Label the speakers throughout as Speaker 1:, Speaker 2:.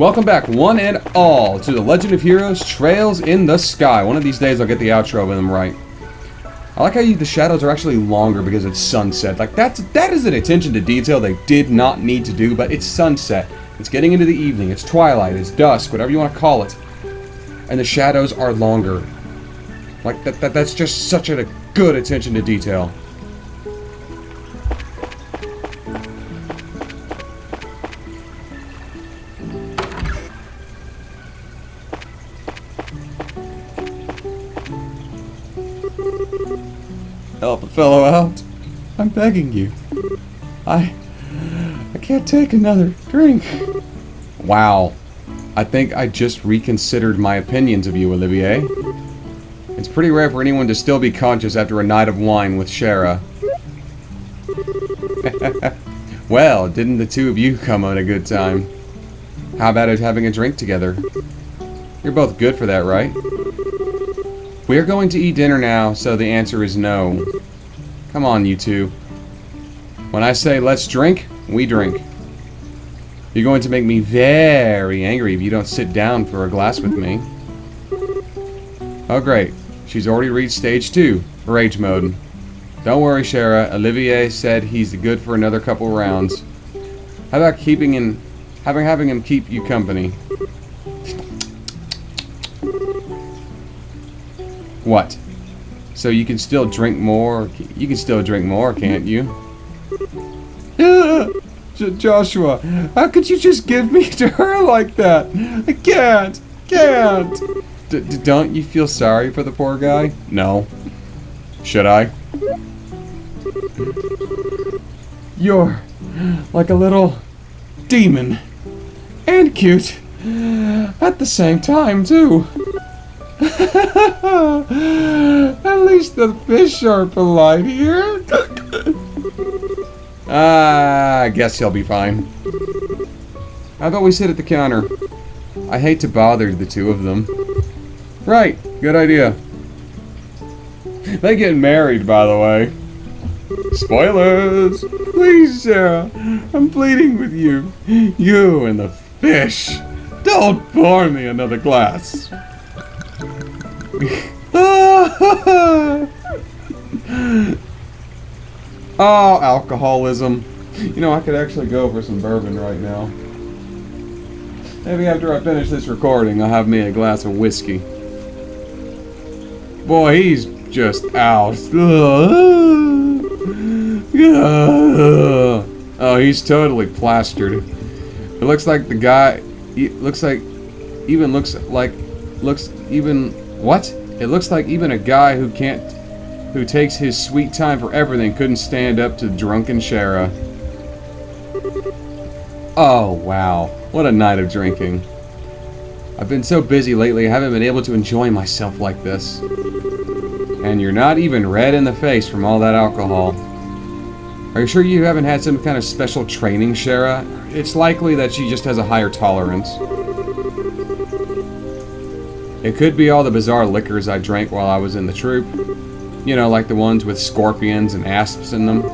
Speaker 1: Welcome back, one and all, to the Legend of Heroes Trails in the Sky. One of these days I'll get the outro with them right. I like how the shadows are actually longer because it's sunset. Like, that is an attention to detail they did not need to do, but it's sunset. It's getting into the evening, it's twilight, it's dusk, whatever you want to call it. And the shadows are longer. Like, that's just such a good attention to detail. Help a fellow out. I'm begging you. I can't take another drink. Wow. I think I just reconsidered my opinions of you, Olivier. It's pretty rare for anyone to still be conscious after a night of wine with Shara. Well, didn't the two of you come on a good time? How about it having a drink together? You're both good for that, right? We're going to eat dinner now, so the answer is no. Come on, you two. When I say let's drink, we drink. You're going to make me very angry if you don't sit down for a glass with me. Oh great, she's already reached stage 2, rage mode. Don't worry, Shara. Olivier said he's good for another couple rounds. How about having him keep you company? What? So you can still drink more? You can still drink more, can't you? Joshua, how could you just give me to her like that? I can't. Don't you feel sorry for the poor guy? No. Should I? You're like a little demon. And cute. At the same time, too. At least the fish are polite here. I guess he'll be fine. How about we sit at the counter? I hate to bother the two of them. Right, good idea. They get married, by the way. Spoilers! Please, Sarah, I'm pleading with you. You and the fish. Don't pour me another glass. Oh, alcoholism. You know, I could actually go for some bourbon right now. Maybe after I finish this recording, I'll have me a glass of whiskey. Boy, he's just out. Oh, he's totally plastered. It looks like the guy... It looks like even a guy who takes his sweet time for everything couldn't stand up to drunken Shara. Oh, wow. What a night of drinking. I've been so busy lately, I haven't been able to enjoy myself like this. And you're not even red in the face from all that alcohol. Are you sure you haven't had some kind of special training, Shara? It's likely that she just has a higher tolerance. It could be all the bizarre liquors I drank while I was in the troop. You know, like the ones with scorpions and asps in them.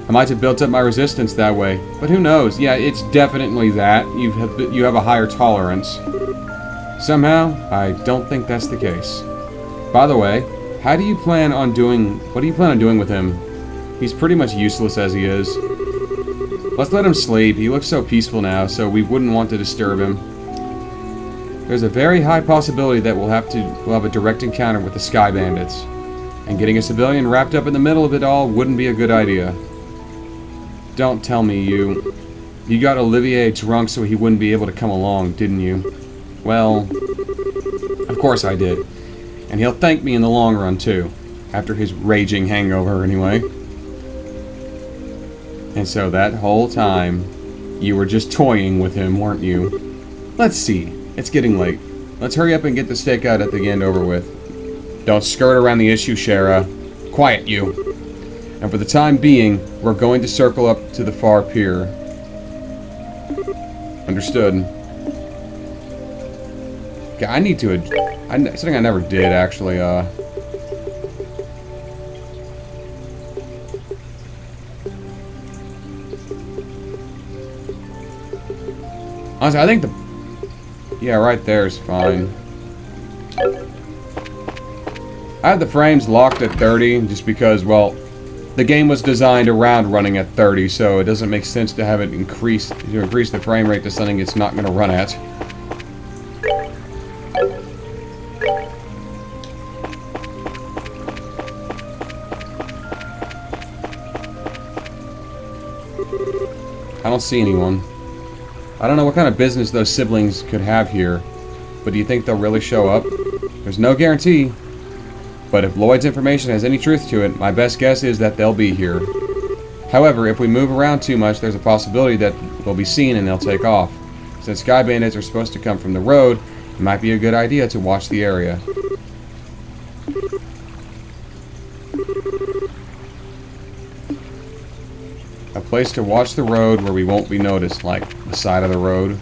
Speaker 1: I might have built up my resistance that way, but who knows? Yeah, it's definitely that. You have a higher tolerance. Somehow, I don't think that's the case. By the way, what do you plan on doing with him? He's pretty much useless as he is. Let's let him sleep. He looks so peaceful now, so we wouldn't want to disturb him. There's a very high possibility that we'll have a direct encounter with the Sky Bandits. And getting a civilian wrapped up in the middle of it all wouldn't be a good idea. Don't tell me you got Olivier drunk so he wouldn't be able to come along, didn't you? Well, of course I did. And he'll thank me in the long run, too. After his raging hangover, anyway. And so that whole time, you were just toying with him, weren't you? Let's see. It's getting late. Let's hurry up and get the stakeout at the end over with. Don't skirt around the issue, Shara. Quiet, you. And for the time being, we're going to circle up to the far pier. Understood. Okay, I need to... something I never did, actually, Honestly, I think the... Yeah, right there is fine. I have the frames locked at 30 just because, well, the game was designed around running at 30, so it doesn't make sense to have it increase the frame rate to something it's not going to run at. I don't see anyone. I don't know what kind of business those siblings could have here, but do you think they'll really show up? There's no guarantee, but if Lloyd's information has any truth to it, my best guess is that they'll be here. However, if we move around too much, there's a possibility that we'll be seen and they'll take off. Since sky bandits are supposed to come from the road, it might be a good idea to watch the area. A place to watch the road where we won't be noticed, like the side of the road.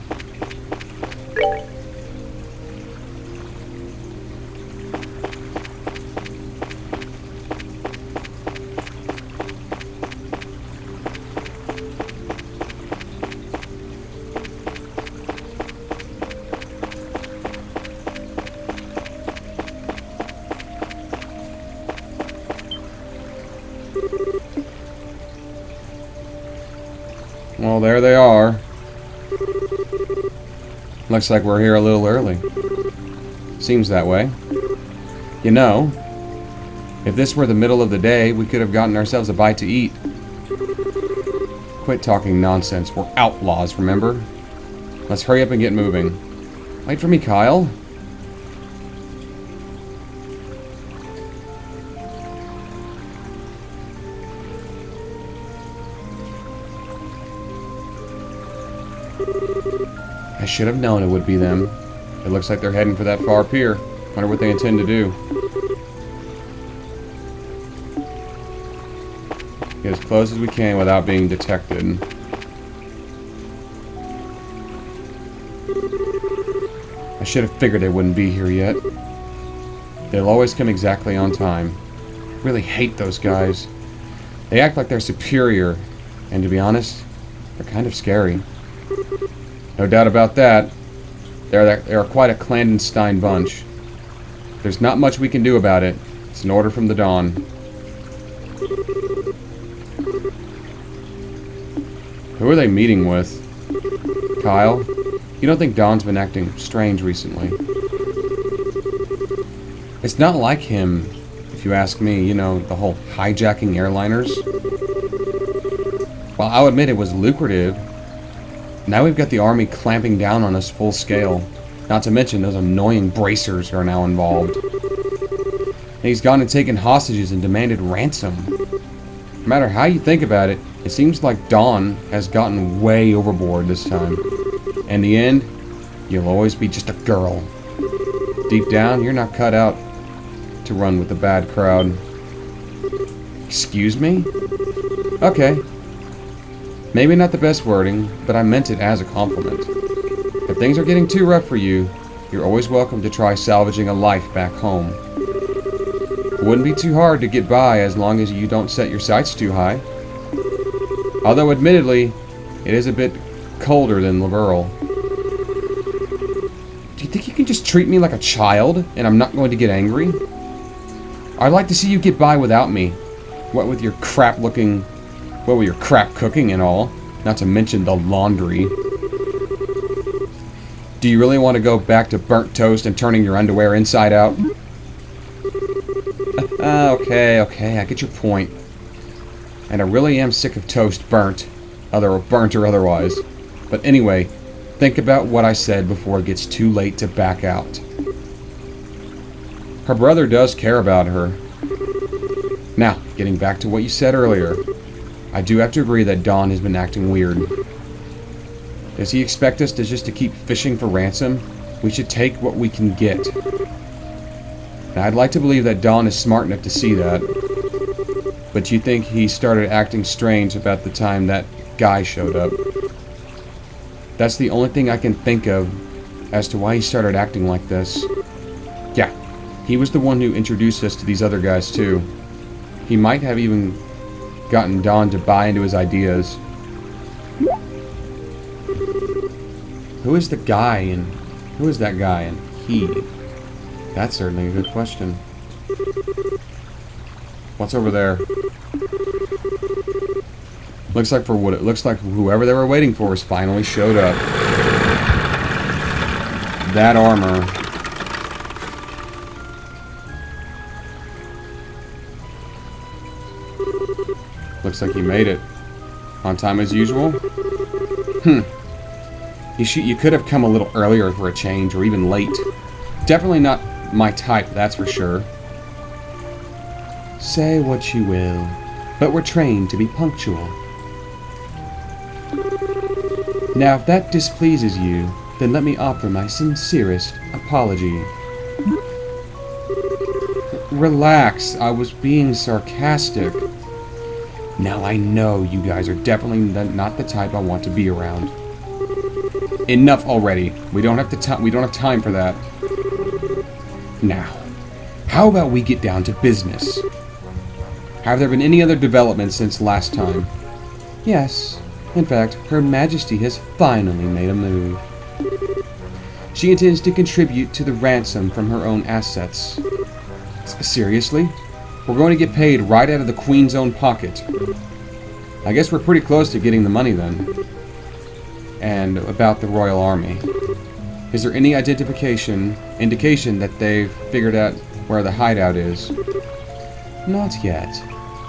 Speaker 1: Well, there they are. Looks like we're here a little early. Seems that way. You know, if this were the middle of the day, we could have gotten ourselves a bite to eat. Quit talking nonsense. We're outlaws, remember? Let's hurry up and get moving. Wait for me, Kyle. I should have known it would be them. It looks like they're heading for that far pier. Wonder what they intend to do. Get as close as we can without being detected. I should have figured they wouldn't be here yet. They'll always come exactly on time. I really hate those guys. They act like they're superior, and to be honest, they're kind of scary. No doubt about that. They are quite a clandestine bunch. There's not much we can do about it. It's an order from the Dawn. Who are they meeting with? Kyle, you don't think Dawn's been acting strange recently? It's not like him, if you ask me. You know, the whole hijacking airliners. Well, I'll admit it was lucrative. Now we've got the army clamping down on us full scale. Not to mention those annoying bracers are now involved. And he's gone and taken hostages and demanded ransom. No matter how you think about it, it seems like Dawn has gotten way overboard this time. In the end, you'll always be just a girl. Deep down, you're not cut out to run with the bad crowd. Excuse me? Okay. Maybe not the best wording, but I meant it as a compliment. If things are getting too rough for you, you're always welcome to try salvaging a life back home. It wouldn't be too hard to get by as long as you don't set your sights too high. Although admittedly, it is a bit colder than Laverle. Do you think you can just treat me like a child and I'm not going to get angry? I'd like to see you get by without me. What with your crap cooking and all, not to mention the laundry. Do you really want to go back to burnt toast and turning your underwear inside out? Okay, I get your point. And I really am sick of toast burnt or otherwise. But anyway, think about what I said before it gets too late to back out. Her brother does care about her. Now, getting back to what you said earlier, I do have to agree that Dawn has been acting weird. Does he expect us to keep fishing for ransom? We should take what we can get. And I'd like to believe that Dawn is smart enough to see that. But you think he started acting strange about the time that guy showed up? That's the only thing I can think of as to why he started acting like this. Yeah, he was the one who introduced us to these other guys too. He might have even gotten Dawn to buy into his ideas. Who is the guy and who is that guy and he? That's certainly a good question. What's over there? Looks like whoever they were waiting for has finally showed up. That armor. Looks like he made it. On time as usual? You could have come a little earlier for a change, or even late. Definitely not my type, that's for sure. Say what you will, but we're trained to be punctual. Now, if that displeases you, then let me offer my sincerest apology. Relax, I was being sarcastic. Now I know you guys are definitely not the type I want to be around. Enough already. We don't have time for that. Now, how about we get down to business? Have there been any other developments since last time? Yes. In fact, Her Majesty has finally made a move. She intends to contribute to the ransom from her own assets. Seriously? We're going to get paid right out of the Queen's own pocket. I guess we're pretty close to getting the money then. And about the Royal Army. Is there any indication that they've figured out where the hideout is? Not yet,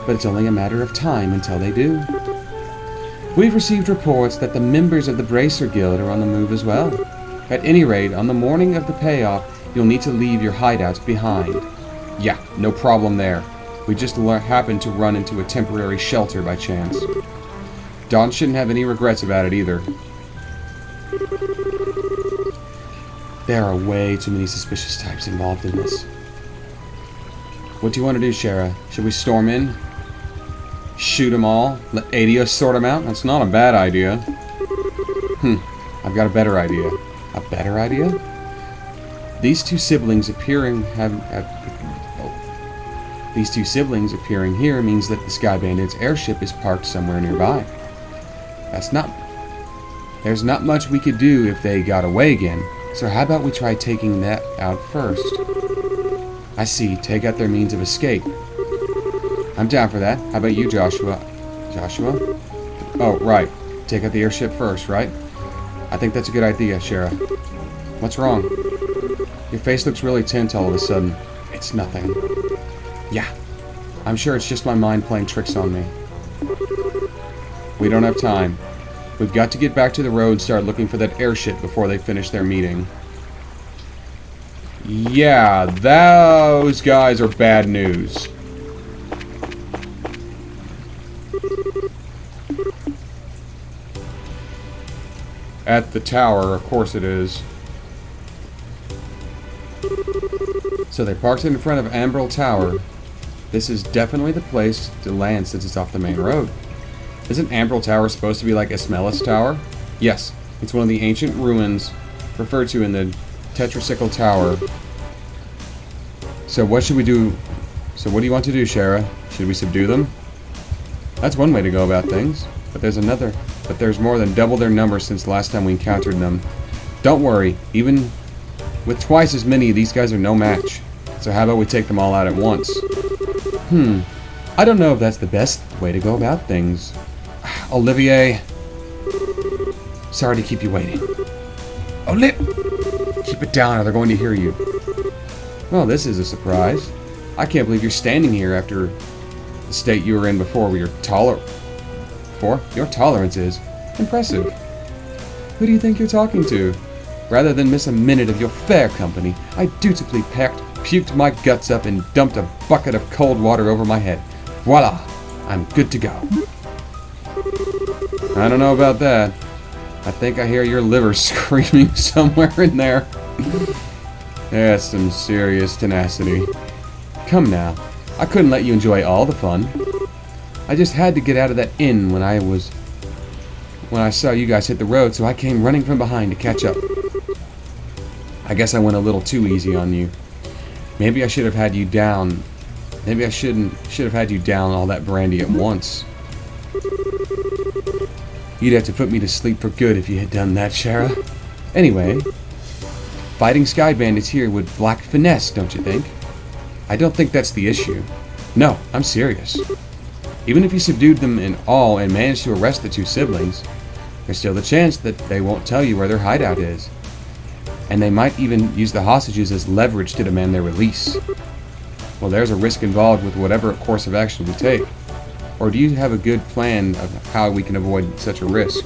Speaker 1: but it's only a matter of time until they do. We've received reports that the members of the Bracer Guild are on the move as well. At any rate, on the morning of the payoff, you'll need to leave your hideouts behind. Yeah, no problem there. We just happened to run into a temporary shelter by chance. Dawn shouldn't have any regrets about it either. There are way too many suspicious types involved in this. What do you want to do, Shara? Should we storm in? Shoot them all? Let Adios sort them out? That's not a bad idea. I've got a better idea. A better idea? These two siblings appearing here means that the Sky Bandit's airship is parked somewhere nearby. There's not much we could do if they got away again, so how about we try taking that out first? I see, take out their means of escape. I'm down for that. How about you, Joshua? Joshua? Oh, right. Take out the airship first, right? I think that's a good idea, Shara. What's wrong? Your face looks really tense all of a sudden. It's nothing. Yeah. I'm sure it's just my mind playing tricks on me. We don't have time. We've got to get back to the road and start looking for that airship before they finish their meeting. Yeah, those guys are bad news. At the tower, of course it is. So they parked in front of Ambril Tower. This is definitely the place to land since it's off the main road. Isn't Ambril Tower supposed to be like Esmelis Tower? Yes, it's one of the ancient ruins referred to in the Tetracycle Tower. So what should we do? So what do you want to do, Shara? Should we subdue them? That's one way to go about things. But there's more than double their number since the last time we encountered them. Don't worry, even with twice as many, these guys are no match. So how about we take them all out at once? I don't know if that's the best way to go about things. Olivier. Sorry to keep you waiting. Keep it down or they're going to hear you. Well, this is a surprise. I can't believe you're standing here after the state you were in before your tolerance is impressive. Who do you think you're talking to? Rather than miss a minute of your fair company, I dutifully puked my guts up and dumped a bucket of cold water over my head. Voila! I'm good to go. I don't know about that. I think I hear your liver screaming somewhere in there. That's some serious tenacity. Come now. I couldn't let you enjoy all the fun. I just had to get out of that inn when I saw you guys hit the road, so I came running from behind to catch up. I guess I went a little too easy on you. Maybe I should have had you down. Maybe I should have had you down all that brandy at once. You'd have to put me to sleep for good if you had done that, Shara. Anyway, fighting sky bandits here would lack finesse, don't you think? I don't think that's the issue. No, I'm serious. Even if you subdued them in all and managed to arrest the two siblings, there's still the chance that they won't tell you where their hideout is. And they might even use the hostages as leverage to demand their release. Well, there's a risk involved with whatever course of action we take. Or do you have a good plan of how we can avoid such a risk?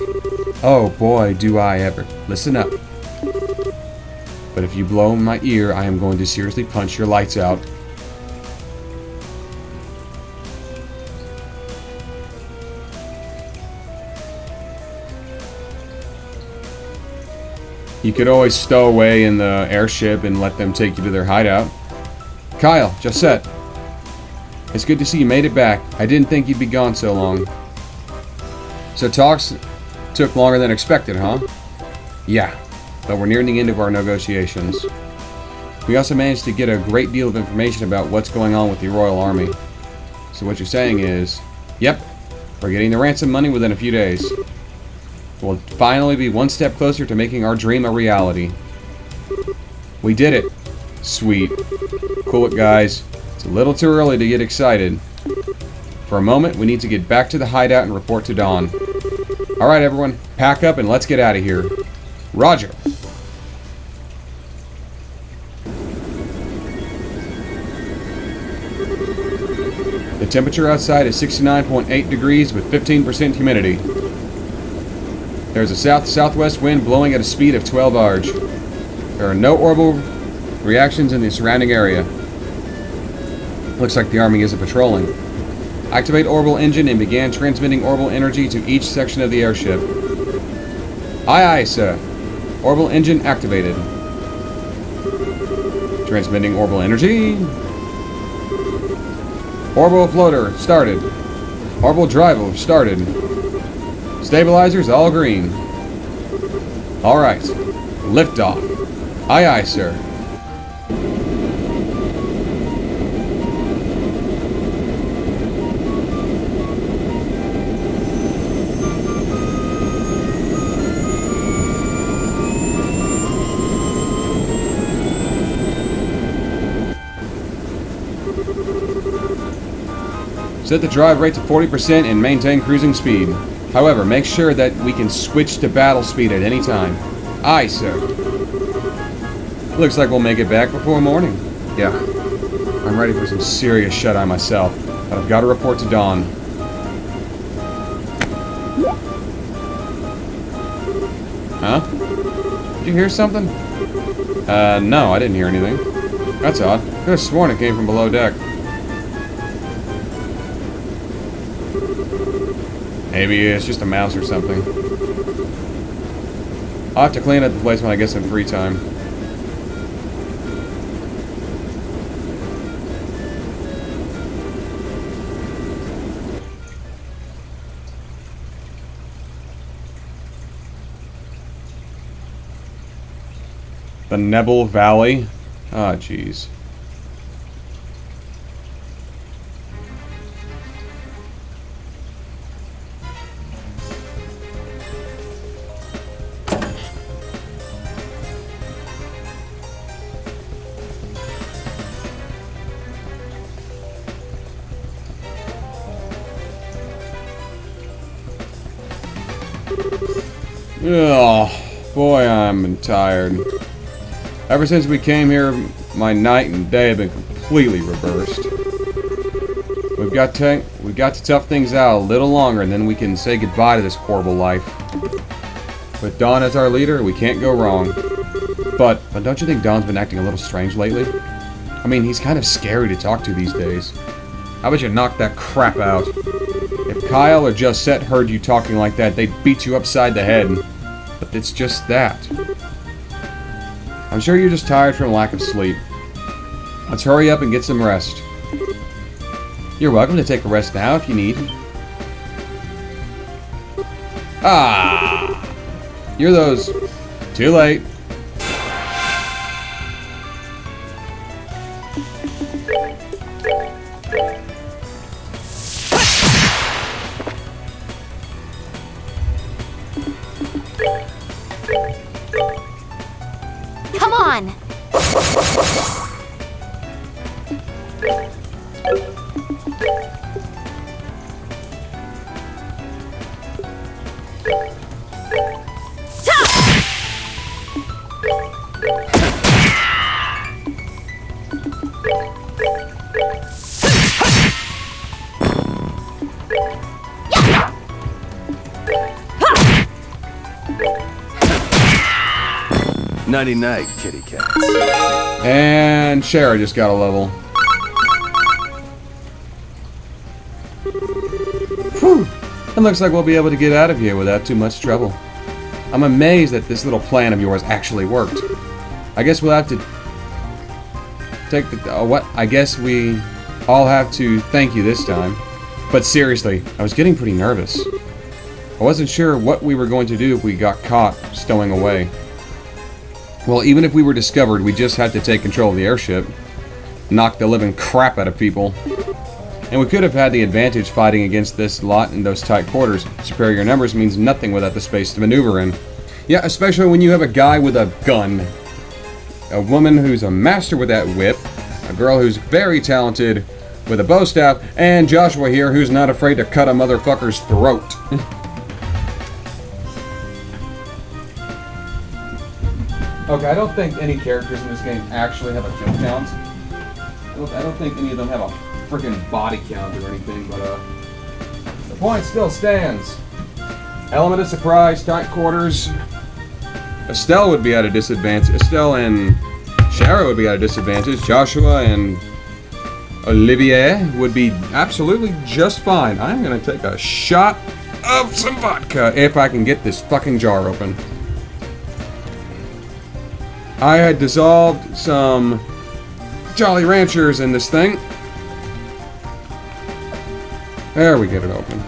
Speaker 1: Oh boy, do I ever. Listen up. But if you blow in my ear, I am going to seriously punch your lights out. You could always stow away in the airship and let them take you to their hideout. Kyle, Josette. It's good to see you made it back. I didn't think you'd be gone so long. So talks took longer than expected, huh? Yeah, but we're nearing the end of our negotiations. We also managed to get a great deal of information about what's going on with the Royal Army. So what you're saying is, yep, we're getting the ransom money within a few days. We'll finally be one step closer to making our dream a reality. We did it. Sweet. Cool it, guys. It's a little too early to get excited. For a moment, we need to get back to the hideout and report to Dawn. Alright, everyone. Pack up and let's get out of here. Roger. The temperature outside is 69.8 degrees with 15% humidity. There's a south-southwest wind blowing at a speed of 12 arg. There are no orbital reactions in the surrounding area. Looks like the Army isn't patrolling. Activate orbital engine and begin transmitting orbital energy to each section of the airship. Aye, aye, sir. Orbital engine activated. Transmitting orbital energy. Orbital floater started. Orbital driver started. Stabilizers all green. Alright. Liftoff. Aye, aye, sir. Set the drive rate to 40% and maintain cruising speed. However, make sure that we can switch to battle speed at any time. Aye, sir. Looks like we'll make it back before morning. Yeah. I'm ready for some serious shut-eye myself, but I've got to report to Dawn. Huh? Did you hear something? No, I didn't hear anything. That's odd. I could have sworn it came from below deck. Maybe it's just a mouse or something. I'll have to clean up the place when I get some free time. The Nebel Valley? Ah, jeez. Oh, boy, I'm tired. Ever since we came here, my night and day have been completely reversed. We've got to tough things out a little longer, and then we can say goodbye to this horrible life. With Dawn as our leader, we can't go wrong. But don't you think Dawn's been acting a little strange lately? I mean, he's kind of scary to talk to these days. How about you knock that crap out? If Kyle or Josette heard you talking like that, they'd beat you upside the head. But it's just that. I'm sure you're just tired from lack of sleep. Let's hurry up and get some rest. You're welcome to take a rest now if you need. Ah! You're those. Too late.
Speaker 2: Nighty-night, kitty cats.
Speaker 1: And Shara just got a level. Whew. It looks like we'll be able to get out of here without too much trouble. I'm amazed that this little plan of yours actually worked. I guess we'll have to take the... what? I guess we all have to thank you this time. But seriously, I was getting pretty nervous. I wasn't sure what we were going to do if we got caught stowing away. Well, even if we were discovered, we just had to take control of the airship. Knock the living crap out of people. And we could have had the advantage fighting against this lot in those tight quarters. Superior numbers means nothing without the space to maneuver in. Yeah, especially when you have a guy with a gun. A woman who's a master with that whip. A girl who's very talented with a bow staff. And Joshua here, who's not afraid to cut a motherfucker's throat. Okay, I don't think any characters in this game actually have a kill count. I don't think any of them have a freaking body count or anything, but the point still stands. Element of surprise, tight quarters. Estelle would be at a disadvantage. Estelle and Shara would be at a disadvantage. Joshua and Olivier would be absolutely just fine. I'm gonna take a shot of some vodka if I can get this fucking jar open. I had dissolved some Jolly Ranchers in this thing. There we get it open.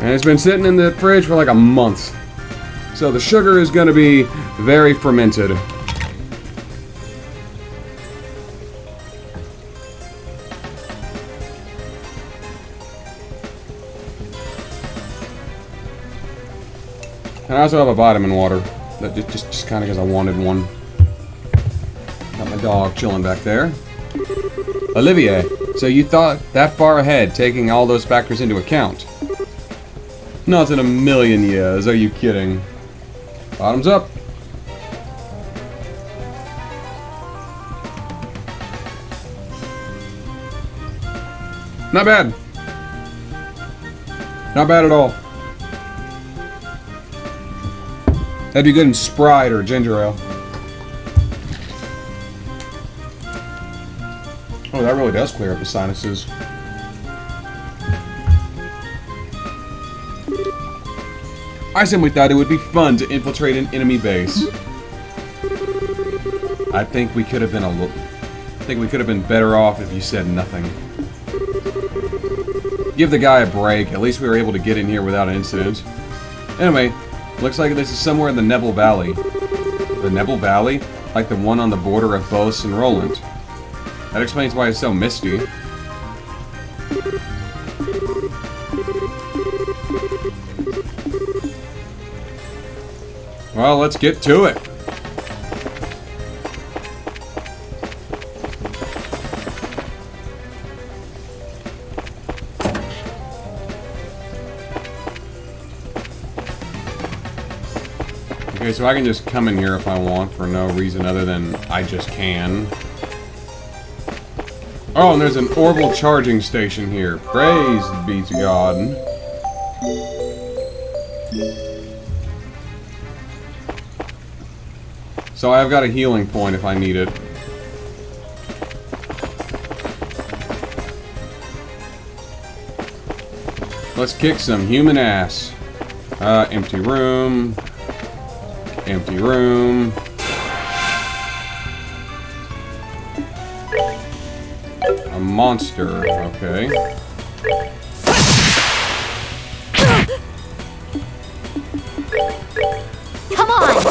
Speaker 1: And it's been sitting in the fridge for like a month. So the sugar is going to be very fermented. And I also have a vitamin water. That just kind of because I wanted one. Got my dog chilling back there. Olivier, so you thought that far ahead, taking all those factors into account? Not in a million years, are you kidding? Bottoms up. Not bad. Not bad at all. That'd be good in Sprite or ginger ale. Oh, that really does clear up the sinuses. I simply thought it would be fun to infiltrate an enemy base. I think we could have been better off if you said nothing. Give the guy a break. At least we were able to get in here without incident. Anyway, looks like this is somewhere in the Nebel Valley. The Nebel Valley? Like the one on the border of Beauce and Roland. That explains why it's so misty. Well, let's get to it. Okay, so I can just come in here if I want for no reason other than I just can. Oh, and there's an orbital charging station here. Praise be to God. So I've got a healing point if I need it. Let's kick some human ass. Empty room. Empty room. A monster, okay.
Speaker 3: Come on!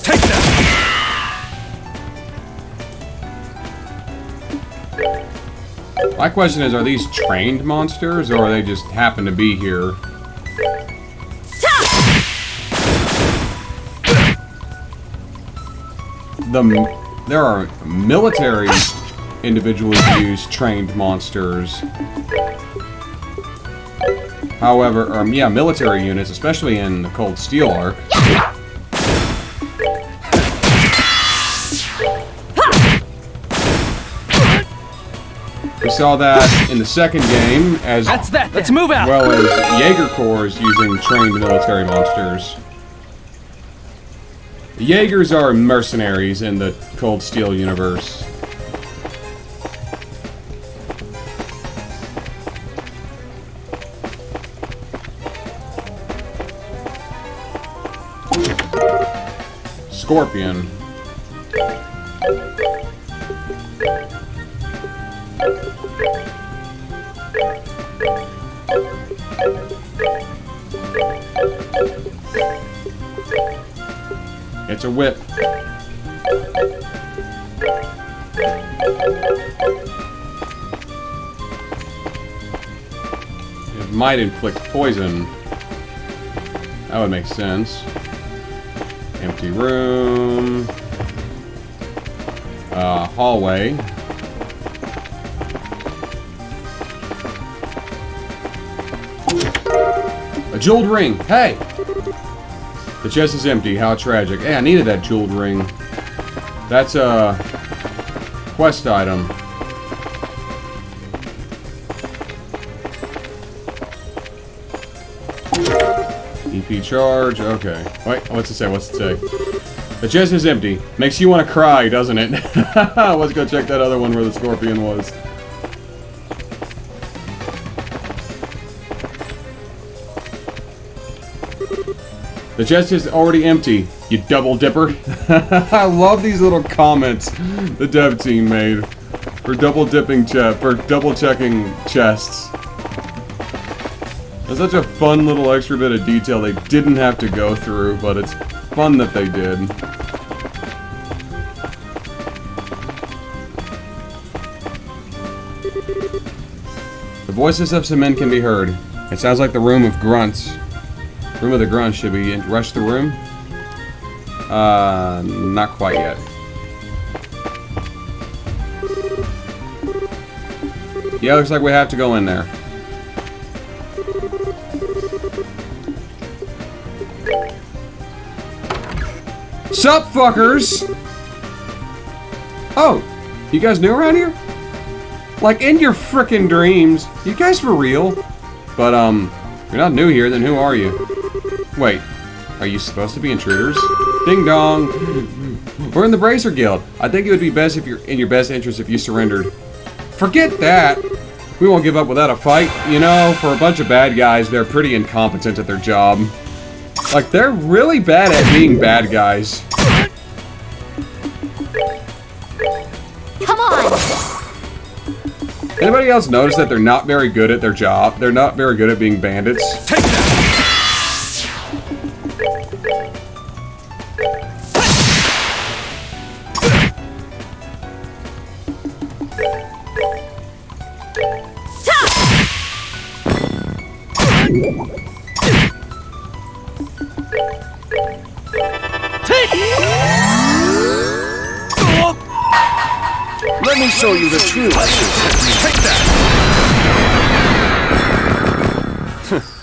Speaker 2: Take that!
Speaker 1: My question is, are these trained monsters, or are they just happen to be here? There are military individually used trained monsters. However, yeah, military units, especially in the Cold Steel arc. We saw that in the second game, as
Speaker 2: That's that. Let's move out.
Speaker 1: well as Jaeger Corps using trained military monsters. The Jaegers are mercenaries in the Cold Steel universe. Scorpion. It's a whip. It might inflict poison. That would make sense. Empty room. Hallway. A jeweled ring. Hey! The chest is empty. How tragic. Hey, I needed that jeweled ring. That's a quest item. EP charge. Okay. Wait, what's it say? What's it say? The chest is empty. Makes you want to cry, doesn't it? Let's go check that other one where the scorpion was. The chest is already empty, you double dipper. I love these little comments the dev team made for double checking chests. That's such a fun little extra bit of detail they didn't have to go through, but it's fun that they did. The voices of some men can be heard. It sounds like the room of grunts. Room of the grunts. Should we rush the room? Not quite yet. Yeah, looks like we have to go in there. Sup, fuckers? Oh, you guys new around here? Like, in your frickin' dreams. You guys for real? But, if you're not new here, then who are you? Wait, are you supposed to be intruders? Ding dong! We're in the Bracer Guild. I think it would be best if you're in your best interest if you surrendered. Forget that! We won't give up without a fight. You know, for a bunch of bad guys, they're pretty incompetent at their job. Like, they're really bad at being bad guys.
Speaker 3: Come on!
Speaker 1: Anybody else notice that they're not very good at their job? They're not very good at being bandits?
Speaker 2: Take that.
Speaker 4: Let me show you the true
Speaker 2: Take that.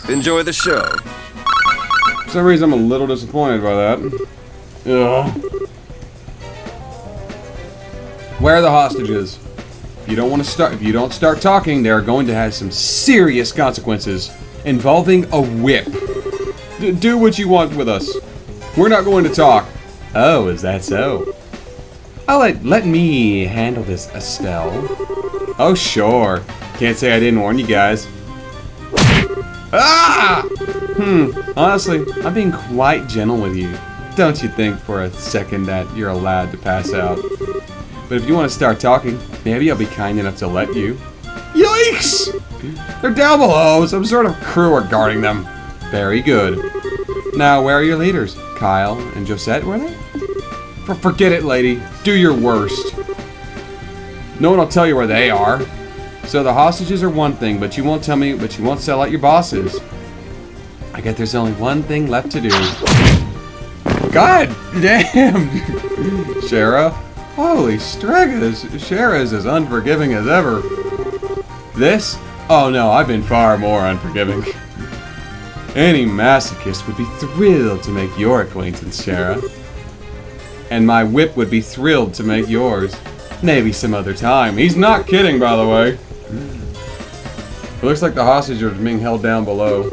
Speaker 4: Enjoy the show.
Speaker 1: For some reason, I'm a little disappointed by that. Ugh. Where are the hostages? If you don't start talking, they are going to have some serious consequences involving a whip. Do what you want with us. We're not going to talk. Oh, is that so? Let me handle this, Estelle. Oh, sure. Can't say I didn't warn you guys. Ah! Honestly, I'm being quite gentle with you. Don't you think for a second that you're allowed to pass out. But if you want to start talking, maybe I'll be kind enough to let you. Yikes! They're down below. Some sort of crew are guarding them. Very good. Now, where are your leaders? Kyle and Josette, were they? Forget it, lady. Do your worst. No one will tell you where they are. So the hostages are one thing, but you won't tell me, but you won't sell out your bosses. I guess there's only one thing left to do. God damn! Shara? Holy straggers. Shara is as unforgiving as ever. This? Oh no, I've been far more unforgiving. Any masochist would be thrilled to make your acquaintance, Shara. And my whip would be thrilled to make yours. Maybe some other time. He's not kidding, by the way. It looks like the hostages are being held down below.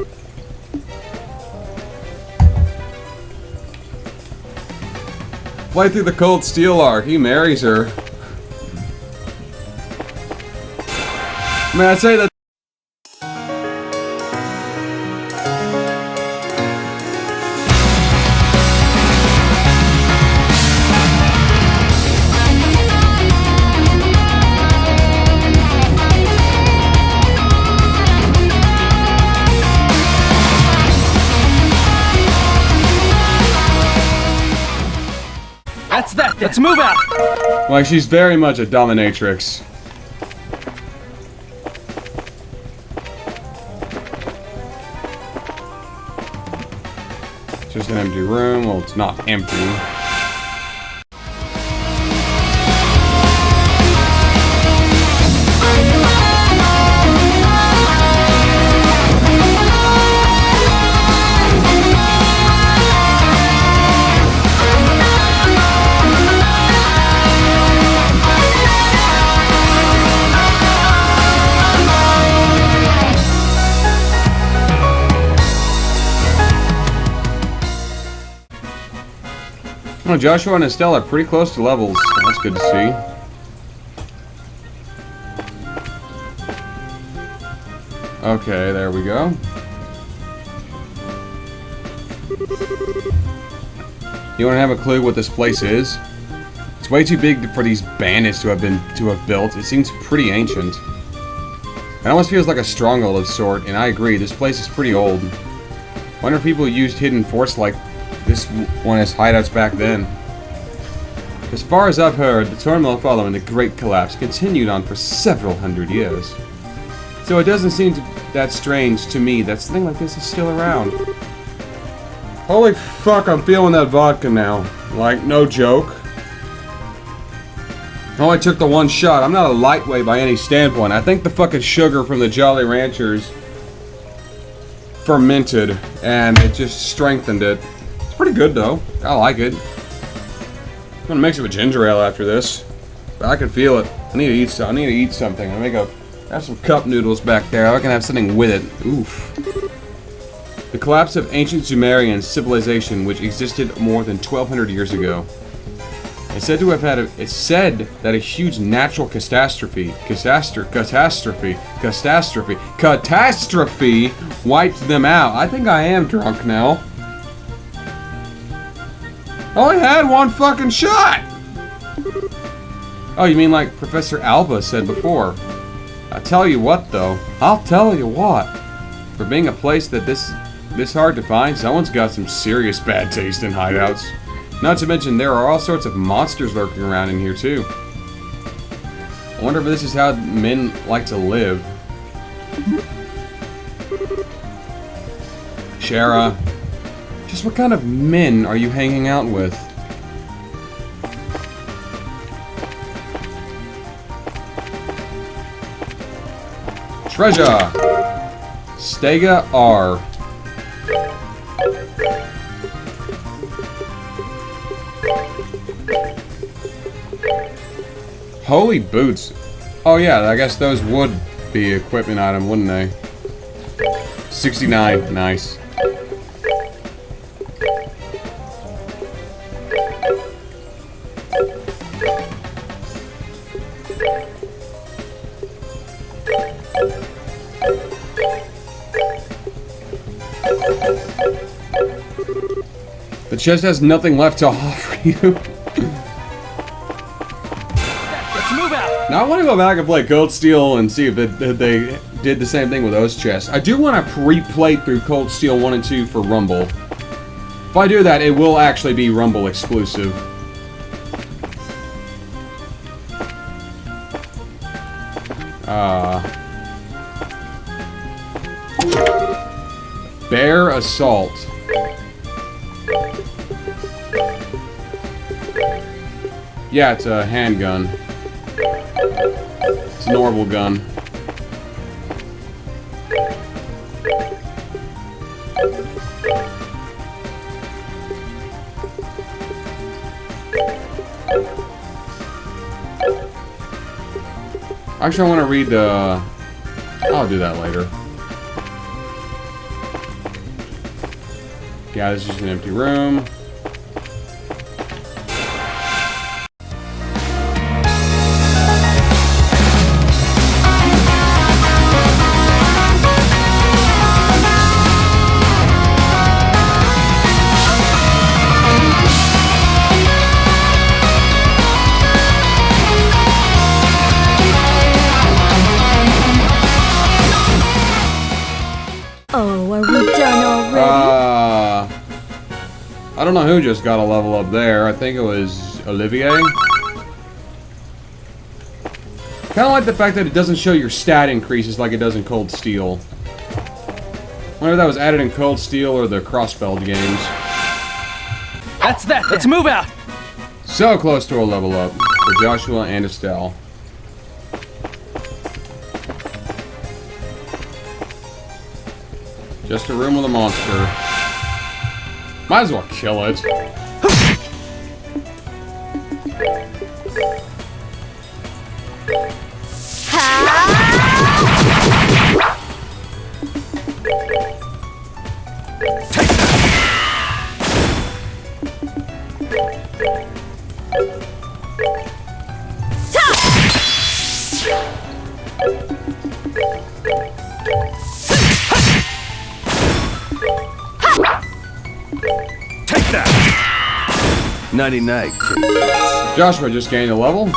Speaker 1: Fly through the cold steel arc. He marries her. Man, I'd say that.
Speaker 2: That's that. Let's move out.
Speaker 1: Like, she's very much a dominatrix. Just an empty room. Well, it's not empty. Well, Joshua and Estelle are pretty close to levels. That's good to see. Okay, there we go. You want to have a clue what this place is? It's way too big for these bandits to have built. It seems pretty ancient. It almost feels like a stronghold of sort, and I agree, this place is pretty old. Wonder if people used hidden forts like this one as hideouts back then. As far as I've heard, the turmoil following the Great Collapse continued on for several hundred years. So it doesn't seem that strange to me that something like this is still around. Holy fuck, I'm feeling that vodka now. Like, no joke. I only took the one shot. I'm not a lightweight by any standpoint. I think the fucking sugar from the Jolly Ranchers fermented, and it just strengthened it. It's pretty good though. I like it. I'm gonna mix it with ginger ale after this. But I can feel it. I need to eat something. I have some cup noodles back there. I can have something with it. Oof. The collapse of ancient Sumerian civilization, which existed more than 1,200 years ago. It's said that a huge natural catastrophe wiped them out. I think I am drunk now. I only had one fucking shot! Oh, you mean like Professor Alba said before. I'll tell you what, though. For being a place that this hard to find, someone's got some serious bad taste in hideouts. Not to mention, there are all sorts of monsters lurking around in here, too. I wonder if this is how men like to live. Shara, just what kind of men are you hanging out with? Treasure! Stega R. Holy boots. Oh yeah, I guess those would be equipment item, wouldn't they? 69, nice. The chest has nothing left to offer you. Now I want to go back and play Cold Steel and see if they did the same thing with those chests. I do want to pre-play through Cold Steel 1 and 2 for Rumble. If I do that, it will actually be Rumble exclusive. Bear Assault. Yeah, it's a handgun. It's an orbital gun. Actually, I want to read the I'll do that later. Yeah, this is just an empty room.
Speaker 3: Oh, are we done already?
Speaker 1: I don't know who just got a level up there. I think it was Olivier. Kind of like the fact that it doesn't show your stat increases like it does in Cold Steel. Wonder if that was added in Cold Steel or the Crossbelt games.
Speaker 2: That's that. Let's move out.
Speaker 1: So close to a level up for Joshua and Estelle. Just a room with a monster. Might as well kill it.
Speaker 4: Take that! Nighty night.
Speaker 1: Joshua just gained a level.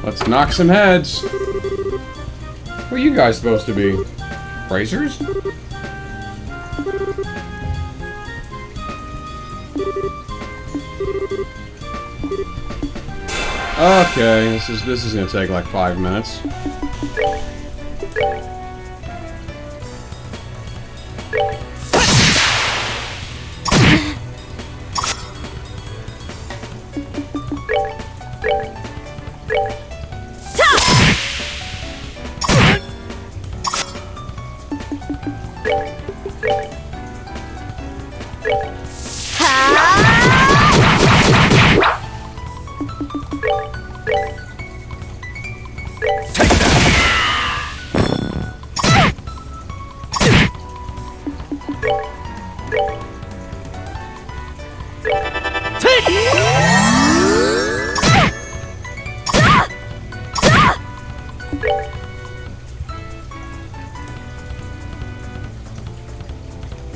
Speaker 1: Let's knock some heads. Who are you guys supposed to be? Bracers? Okay, this is gonna take like 5 minutes.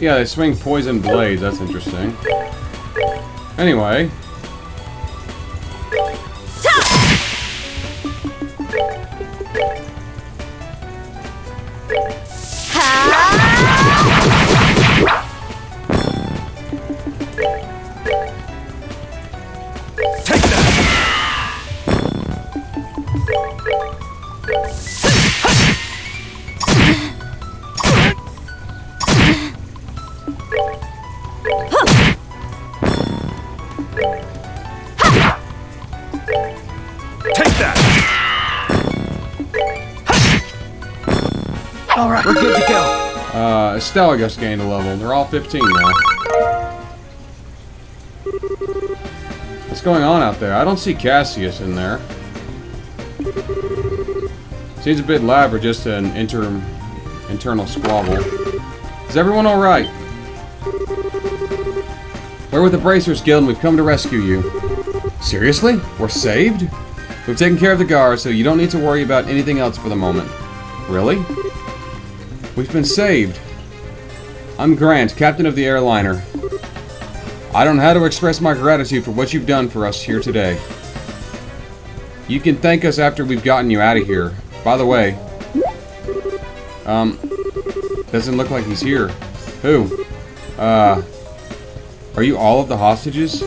Speaker 1: Yeah, they swing poison blades. That's interesting. Anyway.
Speaker 2: Alright, we're good to go.
Speaker 1: Estelle just gained a level. They're all 15 now. What's going on out there? I don't see Cassius in there. Seems a bit loud or just an internal squabble. Is everyone alright? We're with the Bracers Guild and we've come to rescue you. Seriously? We're saved? We've taken care of the guards, so you don't need to worry about anything else for the moment. Really? We've been saved. I'm Grant, captain of the airliner. I don't know how to express my gratitude for what you've done for us here today. You can thank us after we've gotten you out of here. By the way, doesn't look like he's here. Who? Are you all of the hostages?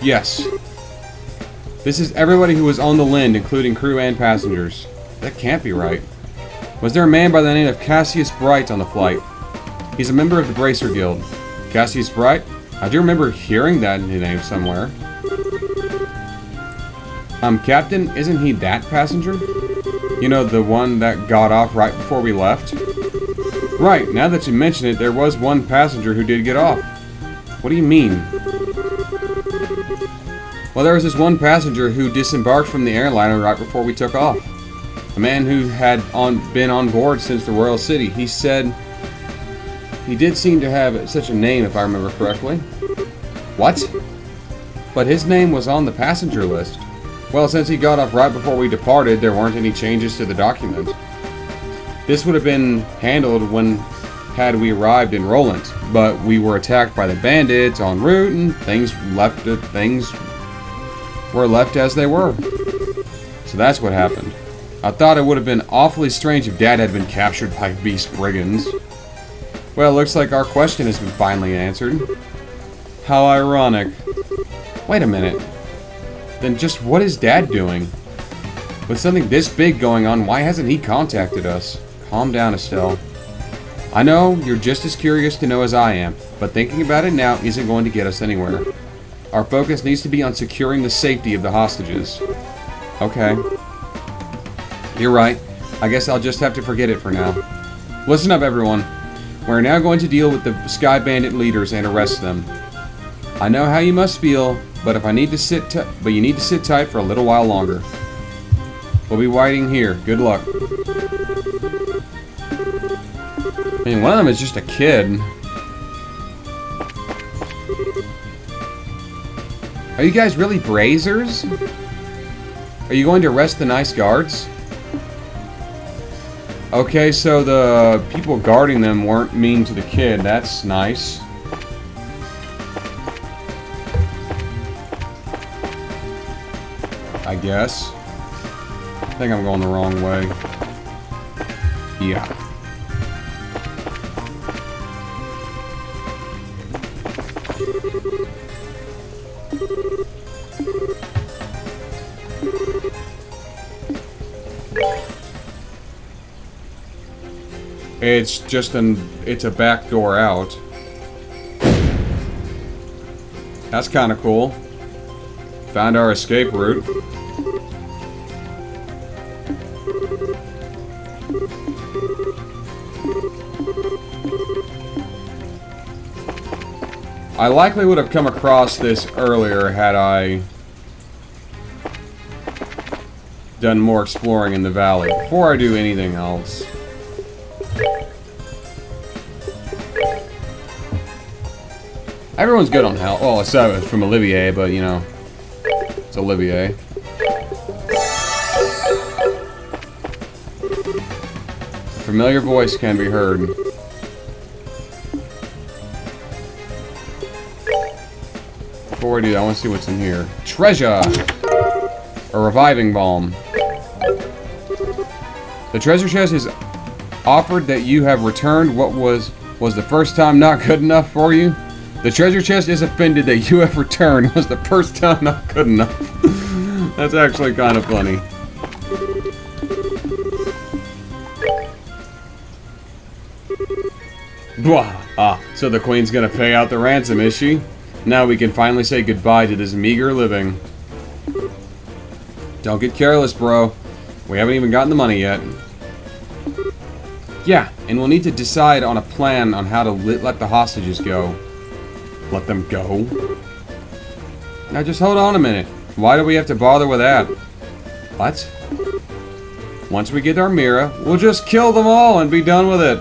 Speaker 1: Yes. This is everybody who was on the Lind, including crew and passengers. That can't be right. Was there a man by the name of Cassius Bright on the flight? He's a member of the Bracer Guild. Cassius Bright? I do remember hearing that name somewhere. Captain, isn't he that passenger? You know, the one that got off right before we left? Right, now that you mention it, there was one passenger who did get off. What do you mean? Well, there was this one passenger who disembarked from the airliner right before we took off. A man who had been on board since the Royal City. He said he did seem to have such a name, if I remember correctly. What? But his name was on the passenger list. Well, since he got off right before we departed, there weren't any changes to the document. This would have been handled had we arrived in Roland, but we were attacked by the bandits en route, and things were left as they were. So that's what happened. I thought it would have been awfully strange if Dad had been captured by beast brigands. Well, it looks like our question has been finally answered. How ironic. Wait a minute. Then just what is Dad doing? With something this big going on, why hasn't he contacted us? Calm down, Estelle. I know you're just as curious to know as I am, but thinking about it now isn't going to get us anywhere. Our focus needs to be on securing the safety of the hostages. Okay. You're right. I guess I'll just have to forget it for now. Listen up, everyone. We're now going to deal with the Sky Bandit leaders and arrest them. I know how you must feel, but you need to sit tight for a little while longer. We'll be waiting here. Good luck. I mean, one of them is just a kid. Are you guys really brazers? Are you going to arrest the nice guards? Okay, so the people guarding them weren't mean to the kid. That's nice. I guess. I think I'm going the wrong way. Yeah. It's a back door out. That's kind of cool. Found our escape route. I likely would have come across this earlier had I done more exploring in the valley before I do anything else. Everyone's good on health. Well, except it's from Olivier, but you know, it's Olivier. A familiar voice can be heard. Before I do that, I want to see what's in here. Treasure! A reviving balm. The treasure chest is offered that you have returned what was the first time not good enough for you. The treasure chest is offended that you have returned was the first time not good enough. That's actually kind of funny. So the queen's gonna pay out the ransom, is she? Now we can finally say goodbye to this meager living. Don't get careless, bro. We haven't even gotten the money yet. Yeah, and we'll need to decide on a plan on how to let the hostages go. Let them go? Now just hold on a minute. Why do we have to bother with that? What? Once we get our Mira, we'll just kill them all and be done with it.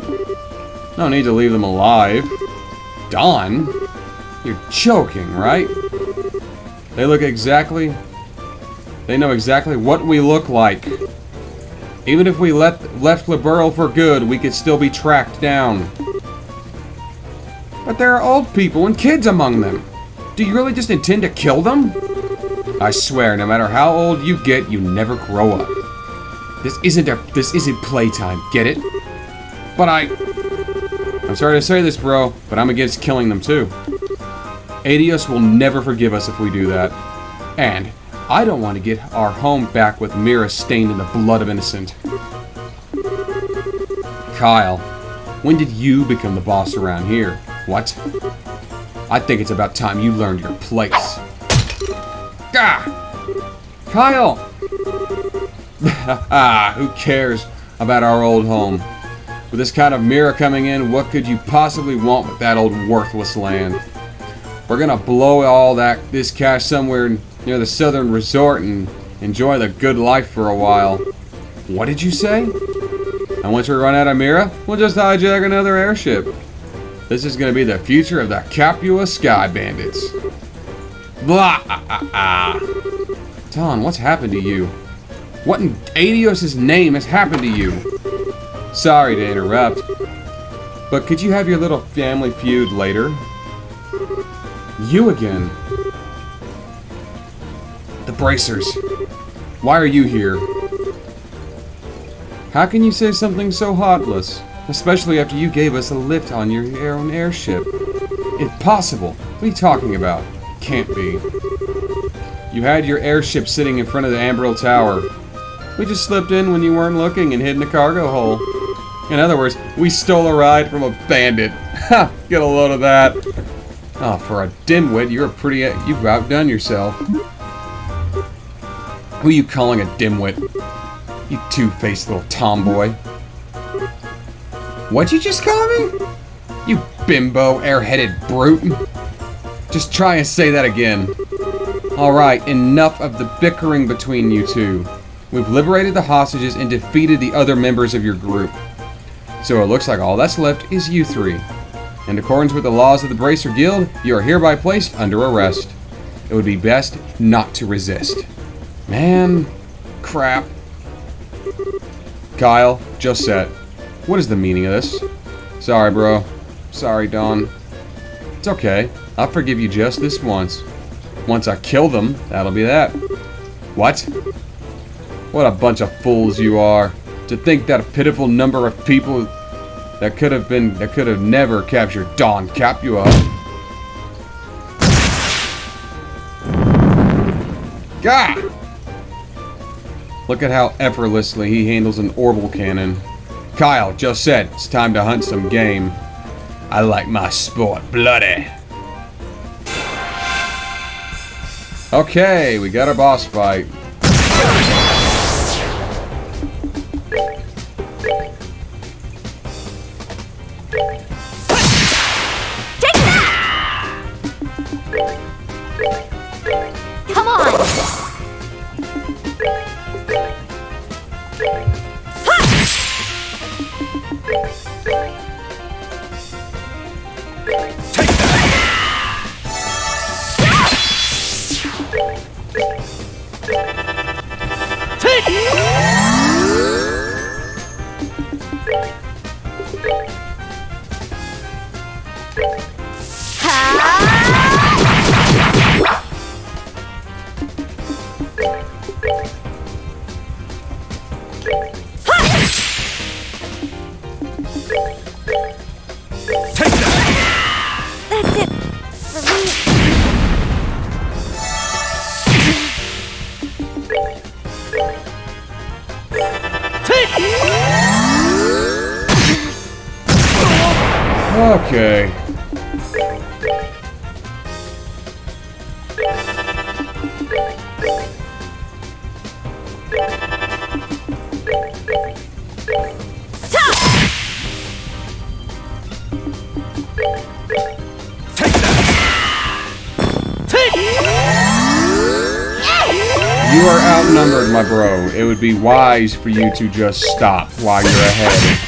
Speaker 1: No need to leave them alive. Done? You're joking, right? They know exactly what we look like. Even if we left Liberl for good, we could still be tracked down. But there are old people and kids among them. Do you really just intend to kill them? I swear, no matter how old you get, you never grow up. This isn't playtime, get it? But I'm sorry to say this, bro, but I'm against killing them too. Adios will never forgive us if we do that. And I don't want to get our home back with Mira stained in the blood of innocent. Kyle, when did you become the boss around here? What? I think it's about time you learned your place. Gah! Kyle! Who cares about our old home? With this kind of mirror coming in, what could you possibly want with that old worthless land? We're gonna blow all this cash somewhere near the southern resort and enjoy the good life for a while. What did you say? And once we run out of Mira, we'll just hijack another airship. This is gonna be the future of the Capua Sky Bandits. Blah! Don, what's happened to you? What in Adios' name has happened to you? Sorry to interrupt, but could you have your little family feud later? You again. The Bracers. Why are you here? How can you say something so heartless? Especially after you gave us a lift on your own airship. Impossible. What are you talking about? Can't be. You had your airship sitting in front of the Ambril Tower. We just slipped in when you weren't looking and hid in the cargo hole. In other words, we stole a ride from a bandit. Ha! Get a load of that. Oh, for a dimwit, you've outdone yourself. Who are you calling a dimwit? You two-faced little tomboy. What'd you just call me? You bimbo, air-headed brute. Just try and say that again. Alright, enough of the bickering between you two. We've liberated the hostages and defeated the other members of your group. So it looks like all that's left is you three. In accordance with the laws of the Bracer Guild, you are hereby placed under arrest. It would be best not to resist. Man, crap. Kyle, Josette, what is the meaning of this? Sorry, bro. Sorry, Don. It's okay. I'll forgive you just this once. Once I kill them, that'll be that. What? What a bunch of fools you are. To think that a pitiful number of people that could have never captured Don Capua. Gah! Look at how effortlessly he handles an orbital cannon. Kyle, Josette, it's time to hunt some game. I like my sport bloody. Okay, we got a boss fight.
Speaker 3: Take that! Come on!
Speaker 1: Okay. You are outnumbered, my bro. It would be wise for you to just stop while you're ahead.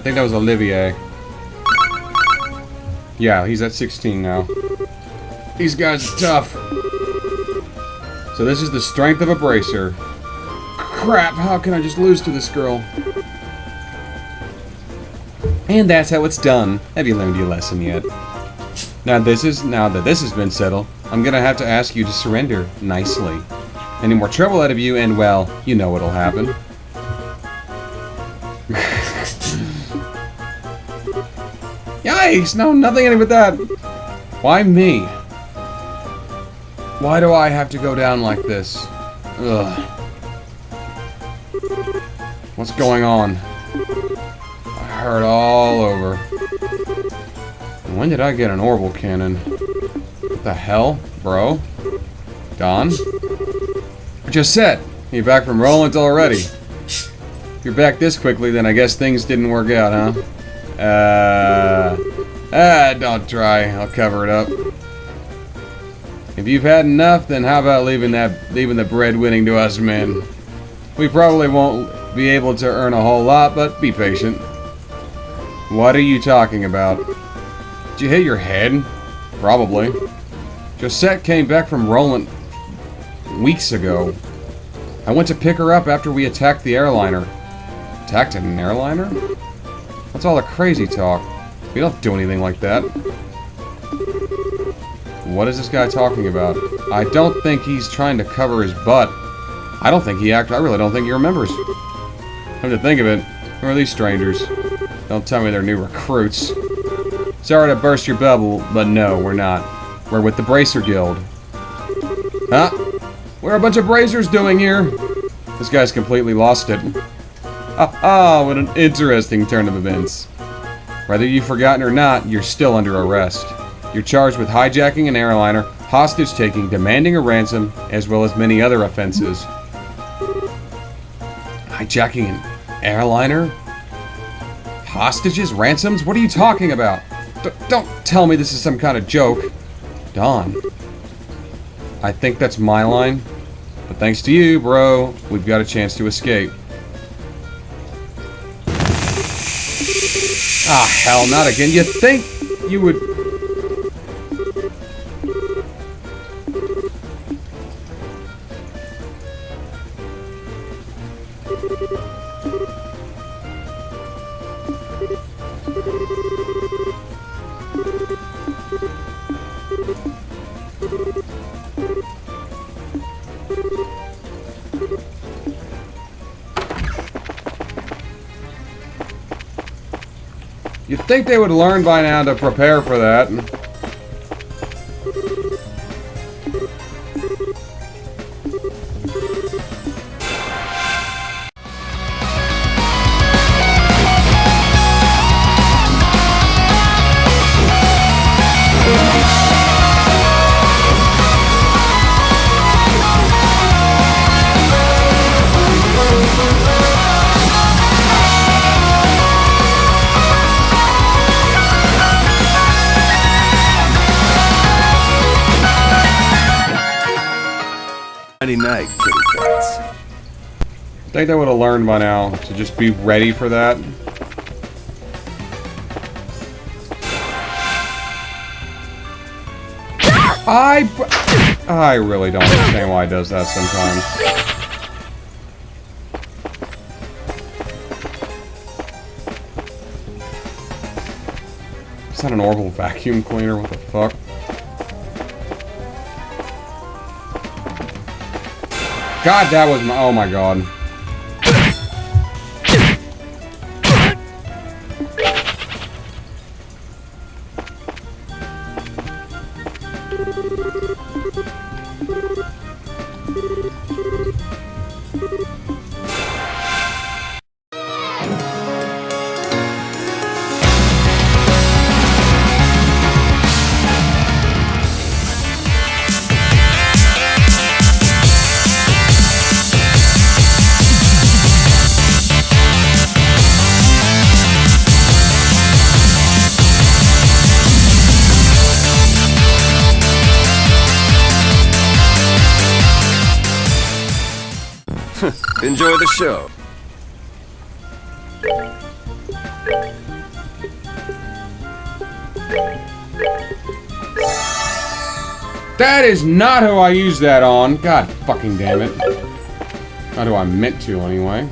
Speaker 1: think that was Olivier. Yeah, he's at 16 now. These guys are tough. So this is the strength of a bracer. Crap, how can I just lose to this girl? And that's how it's done. Have you learned your lesson yet? Now that this has been settled, I'm gonna have to ask you to surrender nicely. Any more trouble out of you, and well, you know what'll happen. Yikes! No, nothing with that. Why me? Why do I have to go down like this? Ugh. What's going on? I hurt all over. When did I get an orbital cannon? What the hell, bro? Don? Just said. You're back from Roland already. If you're back this quickly, then I guess things didn't work out, huh? Don't try. I'll cover it up. If you've had enough, then how about leaving the breadwinning to us men? We probably won't be able to earn a whole lot, but be patient. What are you talking about? Did you hit your head? Probably. Josette came back from Roland weeks ago. I went to pick her up after we attacked the airliner. Attacked an airliner? What's all the crazy talk? We don't do anything like that. What is this guy talking about? I don't think he's trying to cover his butt. I really don't think he remembers. Come to think of it, who are these strangers? Don't tell me they're new recruits. Sorry to burst your bubble, but no, we're not. We're with the Bracer Guild. Huh? What are a bunch of bracers doing here? This guy's completely lost it. What an interesting turn of events. Whether you've forgotten or not, you're still under arrest. You're charged with hijacking an airliner, hostage-taking, demanding a ransom, as well as many other offenses. Hijacking an airliner? Hostages? Ransoms? What are you talking about? Don't tell me this is some kind of joke. Don. I think that's my line. But thanks to you, bro, we've got a chance to escape. Ah, hell, not again. You think you would... You'd think they would learn by now to prepare for that.
Speaker 4: Night, kitty cats.
Speaker 1: I think they would have learned by now to just be ready for that. I really don't understand why he does that sometimes. Is that an orbital vacuum cleaner? What the fuck? God, that was my... Oh my god.
Speaker 4: Enjoy the show.
Speaker 1: That is not who I used that on. God fucking damn it. Not who I meant to, anyway.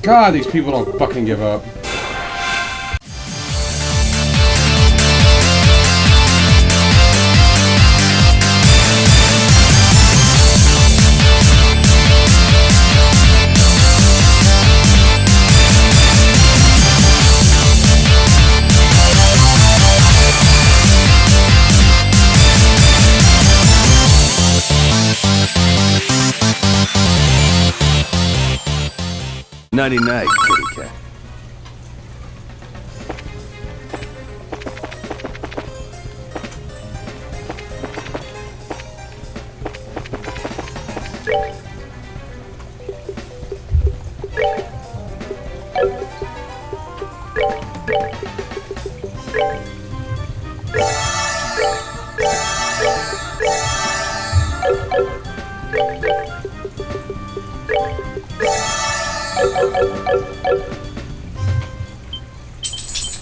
Speaker 1: God, these people don't fucking give up.
Speaker 4: Nighty night, kitty cat.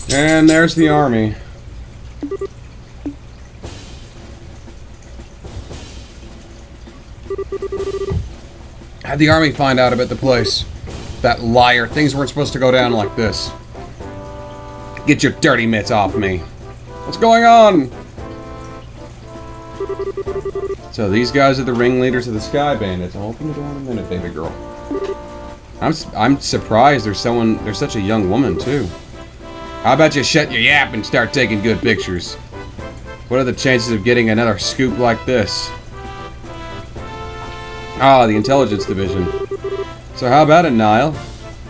Speaker 1: And there's the army. How'd the army find out about the place? That liar. Things weren't supposed to go down like this. Get your dirty mitts off me. What's going on? So these guys are the ringleaders of the Sky Bandits. I'll open the door in a minute, baby girl. I'm surprised there's such a young woman too. How about you shut your yap and start taking good pictures? What are the chances of getting another scoop like this? Ah, the Intelligence Division. So how about it, Niall?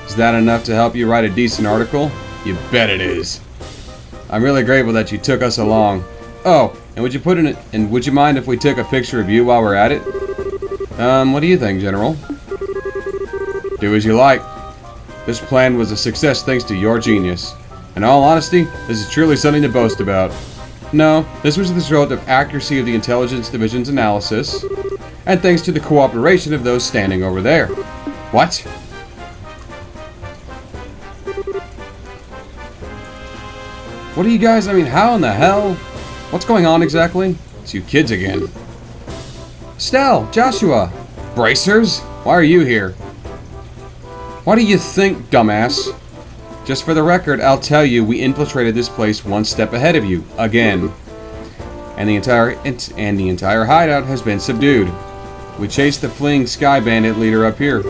Speaker 1: Is that enough to help you write a decent article? You bet it is. I'm really grateful that you took us along. Oh, and would you mind if we took a picture of you while we're at it? What do you think, General? Do as you like. This plan was a success thanks to your genius. In all honesty, this is truly something to boast about. No, this was the result of accuracy of the Intelligence Division's analysis, and thanks to the cooperation of those standing over there. What? What are you guys, how in the hell? What's going on exactly? It's you kids again. Stell, Joshua, Bracers, why are you here? What do you think, dumbass? Just for the record, I'll tell you, we infiltrated this place one step ahead of you, again. And the entire hideout has been subdued. We chased the fleeing Sky Bandit leader up here.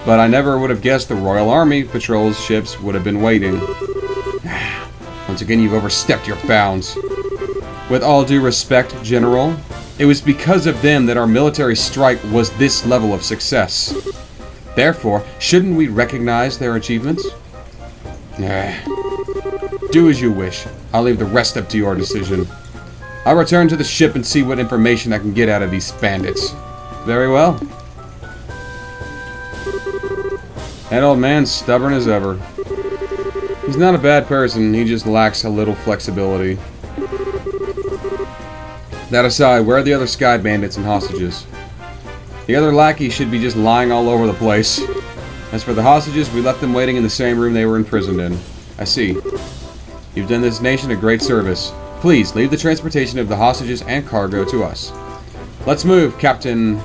Speaker 1: But I never would have guessed the Royal Army patrol's ships would have been waiting. Once again, you've overstepped your bounds. With all due respect, General, it was because of them that our military strike was this level of success. Therefore, shouldn't we recognize their achievements? Do as you wish. I'll leave the rest up to your decision. I'll return to the ship and see what information I can get out of these bandits. Very well. That old man's stubborn as ever. He's not a bad person, he just lacks a little flexibility. That aside, where are the other Sky Bandits and hostages? The other lackeys should be just lying all over the place. As for the hostages, we left them waiting in the same room they were imprisoned in. I see. You've done this nation a great service. Please, leave the transportation of the hostages and cargo to us. Let's move, Captain...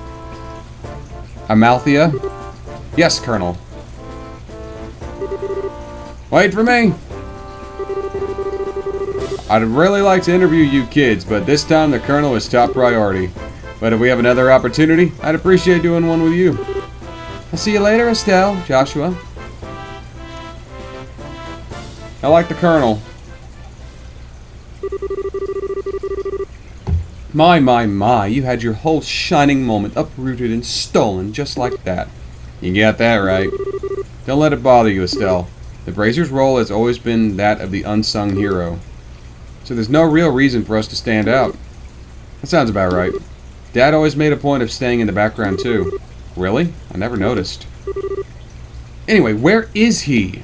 Speaker 1: Amalthea? Yes, Colonel. Wait for me! I'd really like to interview you kids, but this time the Colonel is top priority. But if we have another opportunity, I'd appreciate doing one with you. I'll see you later, Estelle, Joshua. I like the Colonel. My, you had your whole shining moment uprooted and stolen just like that. You got that right. Don't let it bother you, Estelle. The Brazier's role has always been that of the unsung hero. So there's no real reason for us to stand out. That sounds about right. Dad always made a point of staying in the background, too. Really? I never noticed. Anyway, where is he?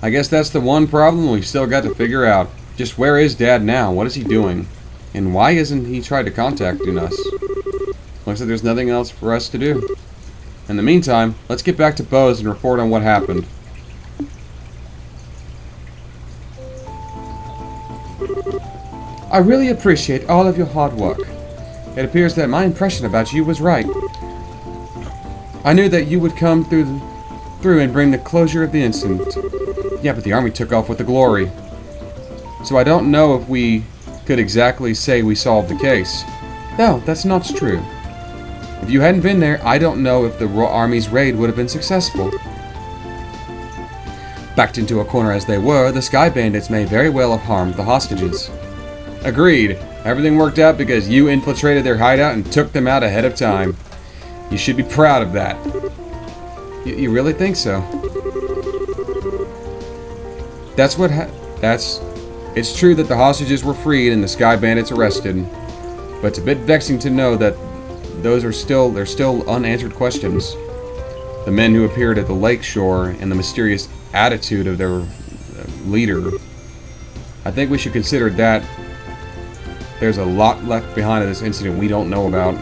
Speaker 1: I guess that's the one problem we've still got to figure out. Just where is Dad now? What is he doing? And why isn't he tried to contact us? Looks like there's nothing else for us to do. In the meantime, let's get back to Bose and report on what happened. I really appreciate all of your hard work. It appears that my impression about you was right. I knew that you would come through and bring the closure of the incident. Yeah, but the army took off with the glory. So I don't know if we could exactly say we solved the case. No, that's not true. If you hadn't been there, I don't know if the army's raid would have been successful. Backed into a corner as they were, the Sky Bandits may very well have harmed the hostages. Agreed. Everything worked out because you infiltrated their hideout and took them out ahead of time. You should be proud of that. You really think so? It's true that the hostages were freed and the Sky Bandits arrested, but it's a bit vexing to know that they're still unanswered questions. The men who appeared at the lake shore and the mysterious attitude of their leader. I think we should consider that there's a lot left behind of this incident we don't know about.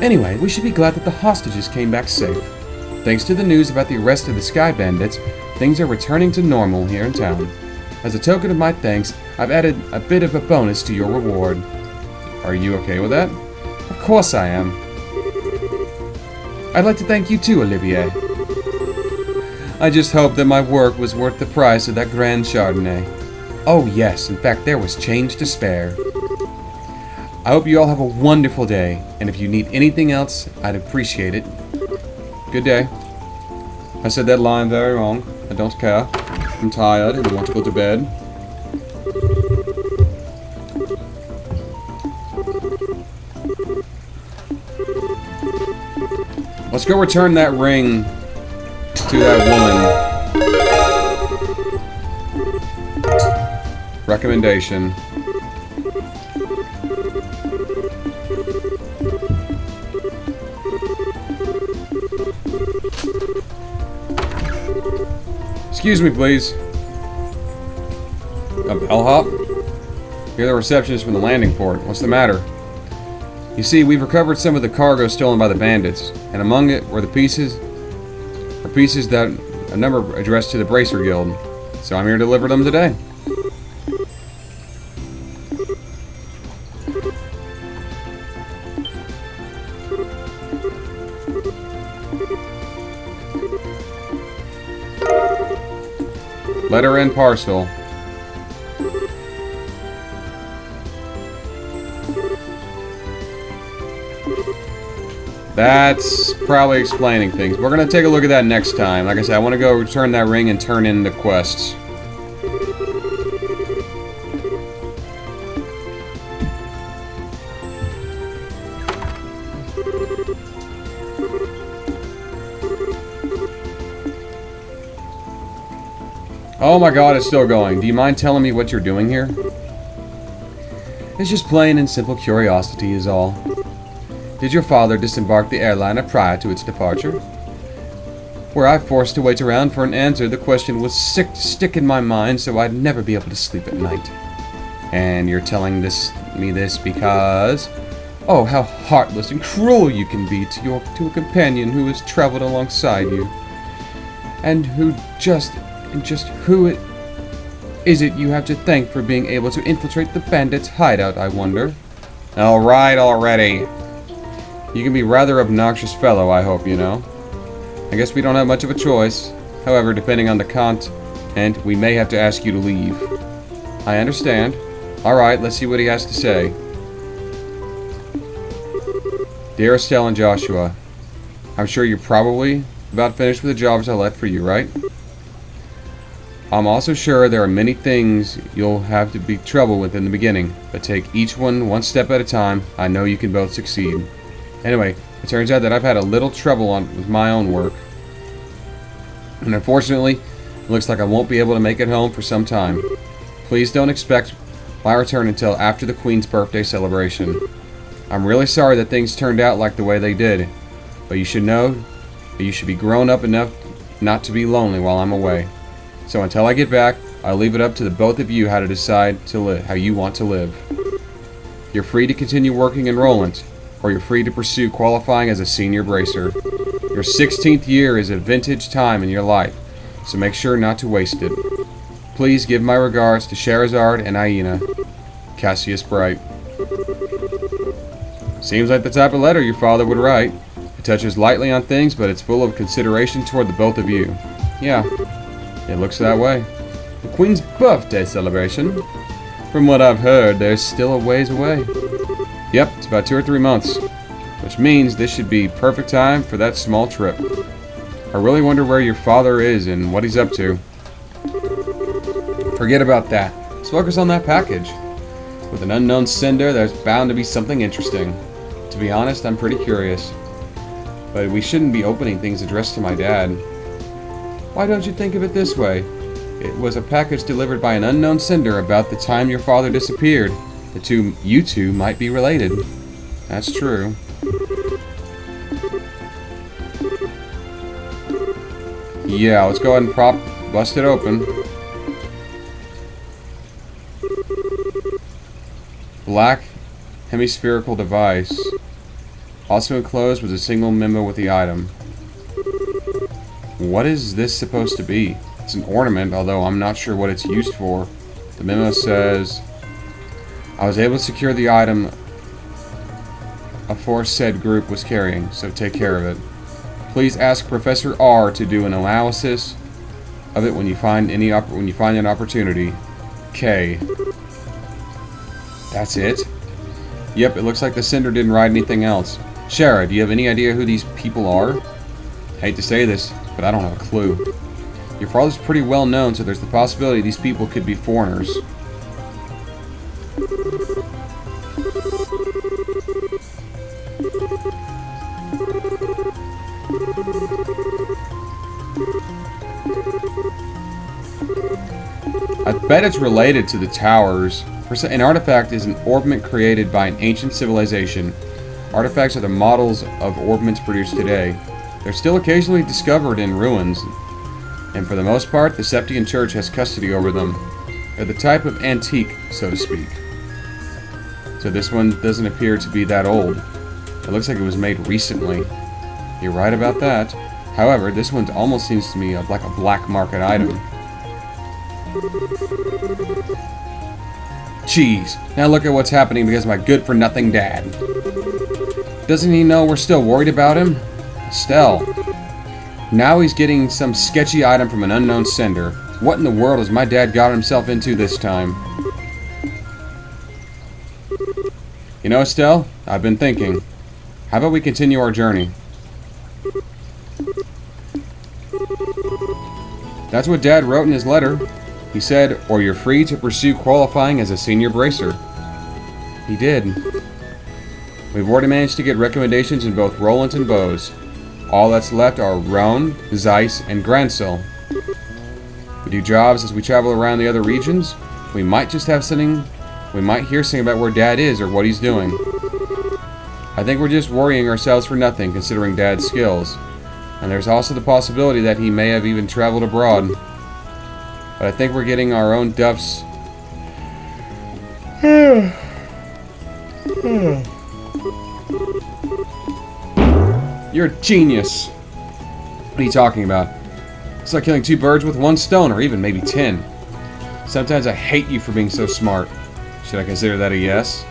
Speaker 1: Anyway, we should be glad that the hostages came back safe. Thanks to the news about the arrest of the Sky Bandits, things are returning to normal here in town. As a token of my thanks, I've added a bit of a bonus to your reward. Are you okay with that? Of course I am. I'd like to thank you too, Olivier. I just hope that my work was worth the price of that grand Chardonnay. Oh yes, in fact there was change to spare. I hope you all have a wonderful day, and if you need anything else, I'd appreciate it. Good day. I said that line very wrong. I don't care. I'm tired and I want to go to bed. Let's go return that ring to that woman. Recommendation. Excuse me, please. A bellhop? You're the receptionist from the landing port. What's the matter? You see, we've recovered some of the cargo stolen by the bandits, and among it were pieces that a number addressed to the Bracer Guild. So I'm here to deliver them today. Letter and parcel. That's probably explaining things. We're going to take a look at that next time. Like I said, I want to go return that ring and turn in the quests. Oh my god, it's still going. Do you mind telling me what you're doing here? It's just plain and simple curiosity is all. Did your father disembark the airliner prior to its departure? Were I forced to wait around for an answer, the question would stick in my mind so I'd never be able to sleep at night. And you're telling me this because... Oh, how heartless and cruel you can be to a companion who has traveled alongside you. And who who is it you have to thank for being able to infiltrate the bandits' hideout, I wonder? Alright already. You can be a rather obnoxious fellow, I hope, you know. I guess we don't have much of a choice. However, depending on the content, we may have to ask you to leave. I understand. Alright, let's see what he has to say. Dear Estelle and Joshua, I'm sure you're probably about finished with the jobs I left for you, right? I'm also sure there are many things you'll have to be trouble with in the beginning, but take each one step at a time. I know you can both succeed. Anyway, it turns out that I've had a little trouble with my own work. And unfortunately, it looks like I won't be able to make it home for some time. Please don't expect my return until after the Queen's birthday celebration. I'm really sorry that things turned out like the way they did, but you should know that you should be grown up enough not to be lonely while I'm away. So until I get back, I'll leave it up to the both of you how to decide to live, how you want to live. You're free to continue working in Roland, or you're free to pursue qualifying as a senior bracer. Your 16th year is a vintage time in your life, so make sure not to waste it. Please give my regards to Sherazard and Aina. Cassius Bright. Seems like the type of letter your father would write. It touches lightly on things, but it's full of consideration toward the both of you. Yeah. It looks that way. The Queen's birthday celebration? From what I've heard, there's still a ways away. Yep, it's about 2 or 3 months. Which means this should be perfect time for that small trip. I really wonder where your father is and what he's up to. Forget about that. Let's focus on that package. With an unknown sender, there's bound to be something interesting. To be honest, I'm pretty curious. But we shouldn't be opening things addressed to my dad. Why don't you think of it this way? It was a package delivered by an unknown sender about the time your father disappeared. You two might be related. That's true. Yeah, let's go ahead and bust it open. Black hemispherical device. Also enclosed was a single memo with the item. What is this supposed to be? It's an ornament, although I'm not sure what it's used for. The memo says, I was able to secure the item aforesaid group was carrying, so take care of it. Please ask Professor R to do an analysis of it when you find an opportunity. K. That's it? Yep, it looks like the sender didn't write anything else. Shara, do you have any idea who these people are? Hate to say this, but I don't have a clue. Your father's pretty well known, so there's the possibility these people could be foreigners. I bet it's related to the towers. An artifact is an orbment created by an ancient civilization. Artifacts are the models of orbments produced today. They're still occasionally discovered in ruins, and for the most part, the Septian Church has custody over them. They're the type of antique, so to speak. So this one doesn't appear to be that old. It looks like it was made recently. You're right about that. However, this one almost seems to me like a black market item. Jeez, now look at what's happening because of my good-for-nothing dad. Doesn't he know we're still worried about him? Estelle. Now he's getting some sketchy item from an unknown sender. What in the world has my dad got himself into this time? You know, Estelle, I've been thinking. How about we continue our journey? That's what Dad wrote in his letter. He said, or you're free to pursue qualifying as a senior bracer. He did. We've already managed to get recommendations in both Roland and Bose. All that's left are Roan, Zeiss, and Gransel. We do jobs as we travel around the other regions. We might just have something. We might hear something about where Dad is or what he's doing. I think we're just worrying ourselves for nothing, considering Dad's skills. And there's also the possibility that he may have even traveled abroad. But I think we're getting our own duffs. You're a genius. What are you talking about? It's like killing 2 birds with 1 stone, or even maybe 10. Sometimes I hate you for being so smart. Should I consider that a yes?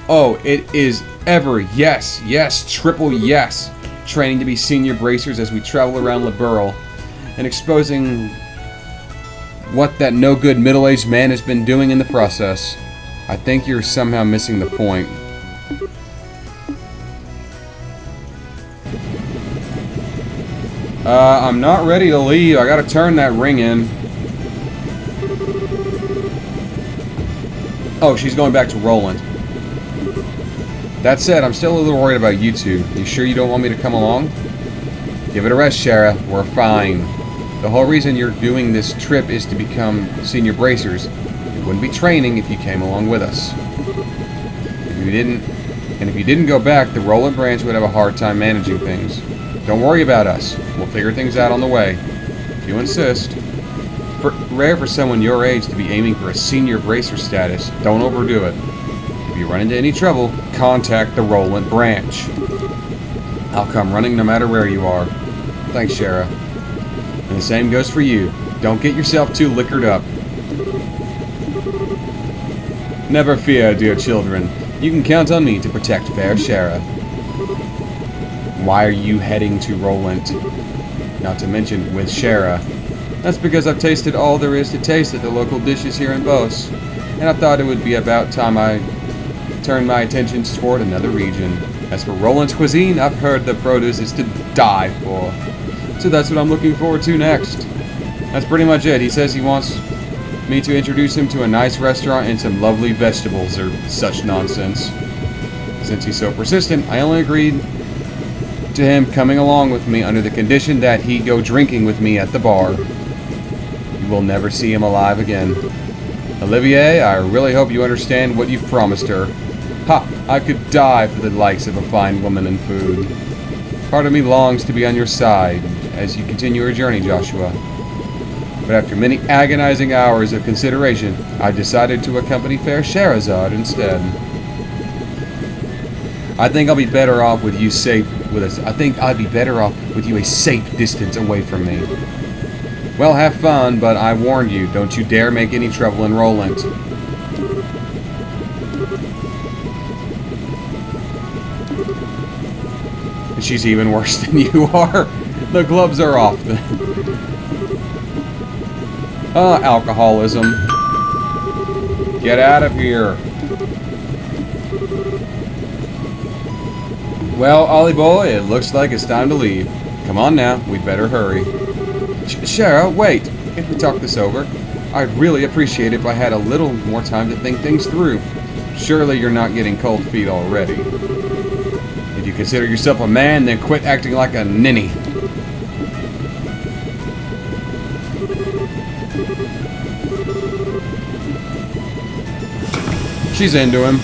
Speaker 1: Oh, it is ever yes, yes, triple yes. Training to be senior bracers as we travel around Liberl and exposing what that no-good middle-aged man has been doing in the process. I think you're somehow missing the point. I'm not ready to leave. I gotta turn that ring in. Oh, she's going back to Roland. That said, I'm still a little worried about you two. You sure you don't want me to come along? Give it a rest, Shara. We're fine. The whole reason you're doing this trip is to become senior bracers. It wouldn't be training if you came along with us. If you didn't go back, the Roland branch would have a hard time managing things. Don't worry about us. We'll figure things out on the way. If you insist. Rare for someone your age to be aiming for a senior bracer status. Don't overdo it. If you run into any trouble, contact the Roland branch. I'll come running no matter where you are. Thanks, Shara. And the same goes for you. Don't get yourself too liquored up. Never fear, dear children. You can count on me to protect fair Shara. Why are you heading to Roland? Not to mention with Shara. That's because I've tasted all there is to taste at the local dishes here in Bos, and I thought it would be about time I turned my attentions toward another region. As for Roland's cuisine, I've heard the produce is to die for. So that's what I'm looking forward to next. That's pretty much it. He says he wants me to introduce him to a nice restaurant and some lovely vegetables or such nonsense. Since he's so persistent, I only agreed to him coming along with me under the condition that he go drinking with me at the bar. You will never see him alive again. Olivier, I really hope you understand what you've promised her. Ha! I could die for the likes of a fine woman and food. Part of me longs to be on your side as you continue your journey, Joshua. But after many agonizing hours of consideration, I decided to accompany fair Sherazade instead. I think I'll be better off with you safe with us. I think I'd be better off with you a safe distance away from me. Well, have fun, but I warned you, don't you dare make any trouble in Roland. She's even worse than you are. The gloves are off then. Alcoholism. Get out of here. Well, Ollie boy, it looks like it's time to leave. Come on now, we'd better hurry. Shara, wait. Can't we talk this over? I'd really appreciate it if I had a little more time to think things through. Surely you're not getting cold feet already. If you consider yourself a man, then quit acting like a ninny. She's into him.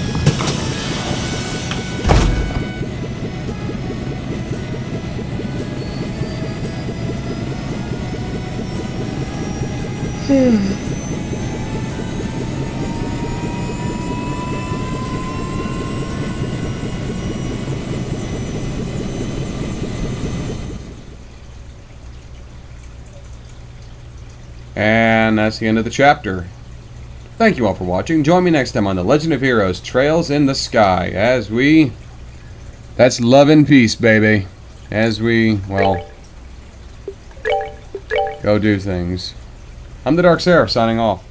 Speaker 1: And that's the end of the chapter. Thank you all for watching. Join me next time on The Legend of Heroes Trails in the Sky as we... That's love and peace, baby. As we, well, go do things. I'm TheDarkSeraph signing off.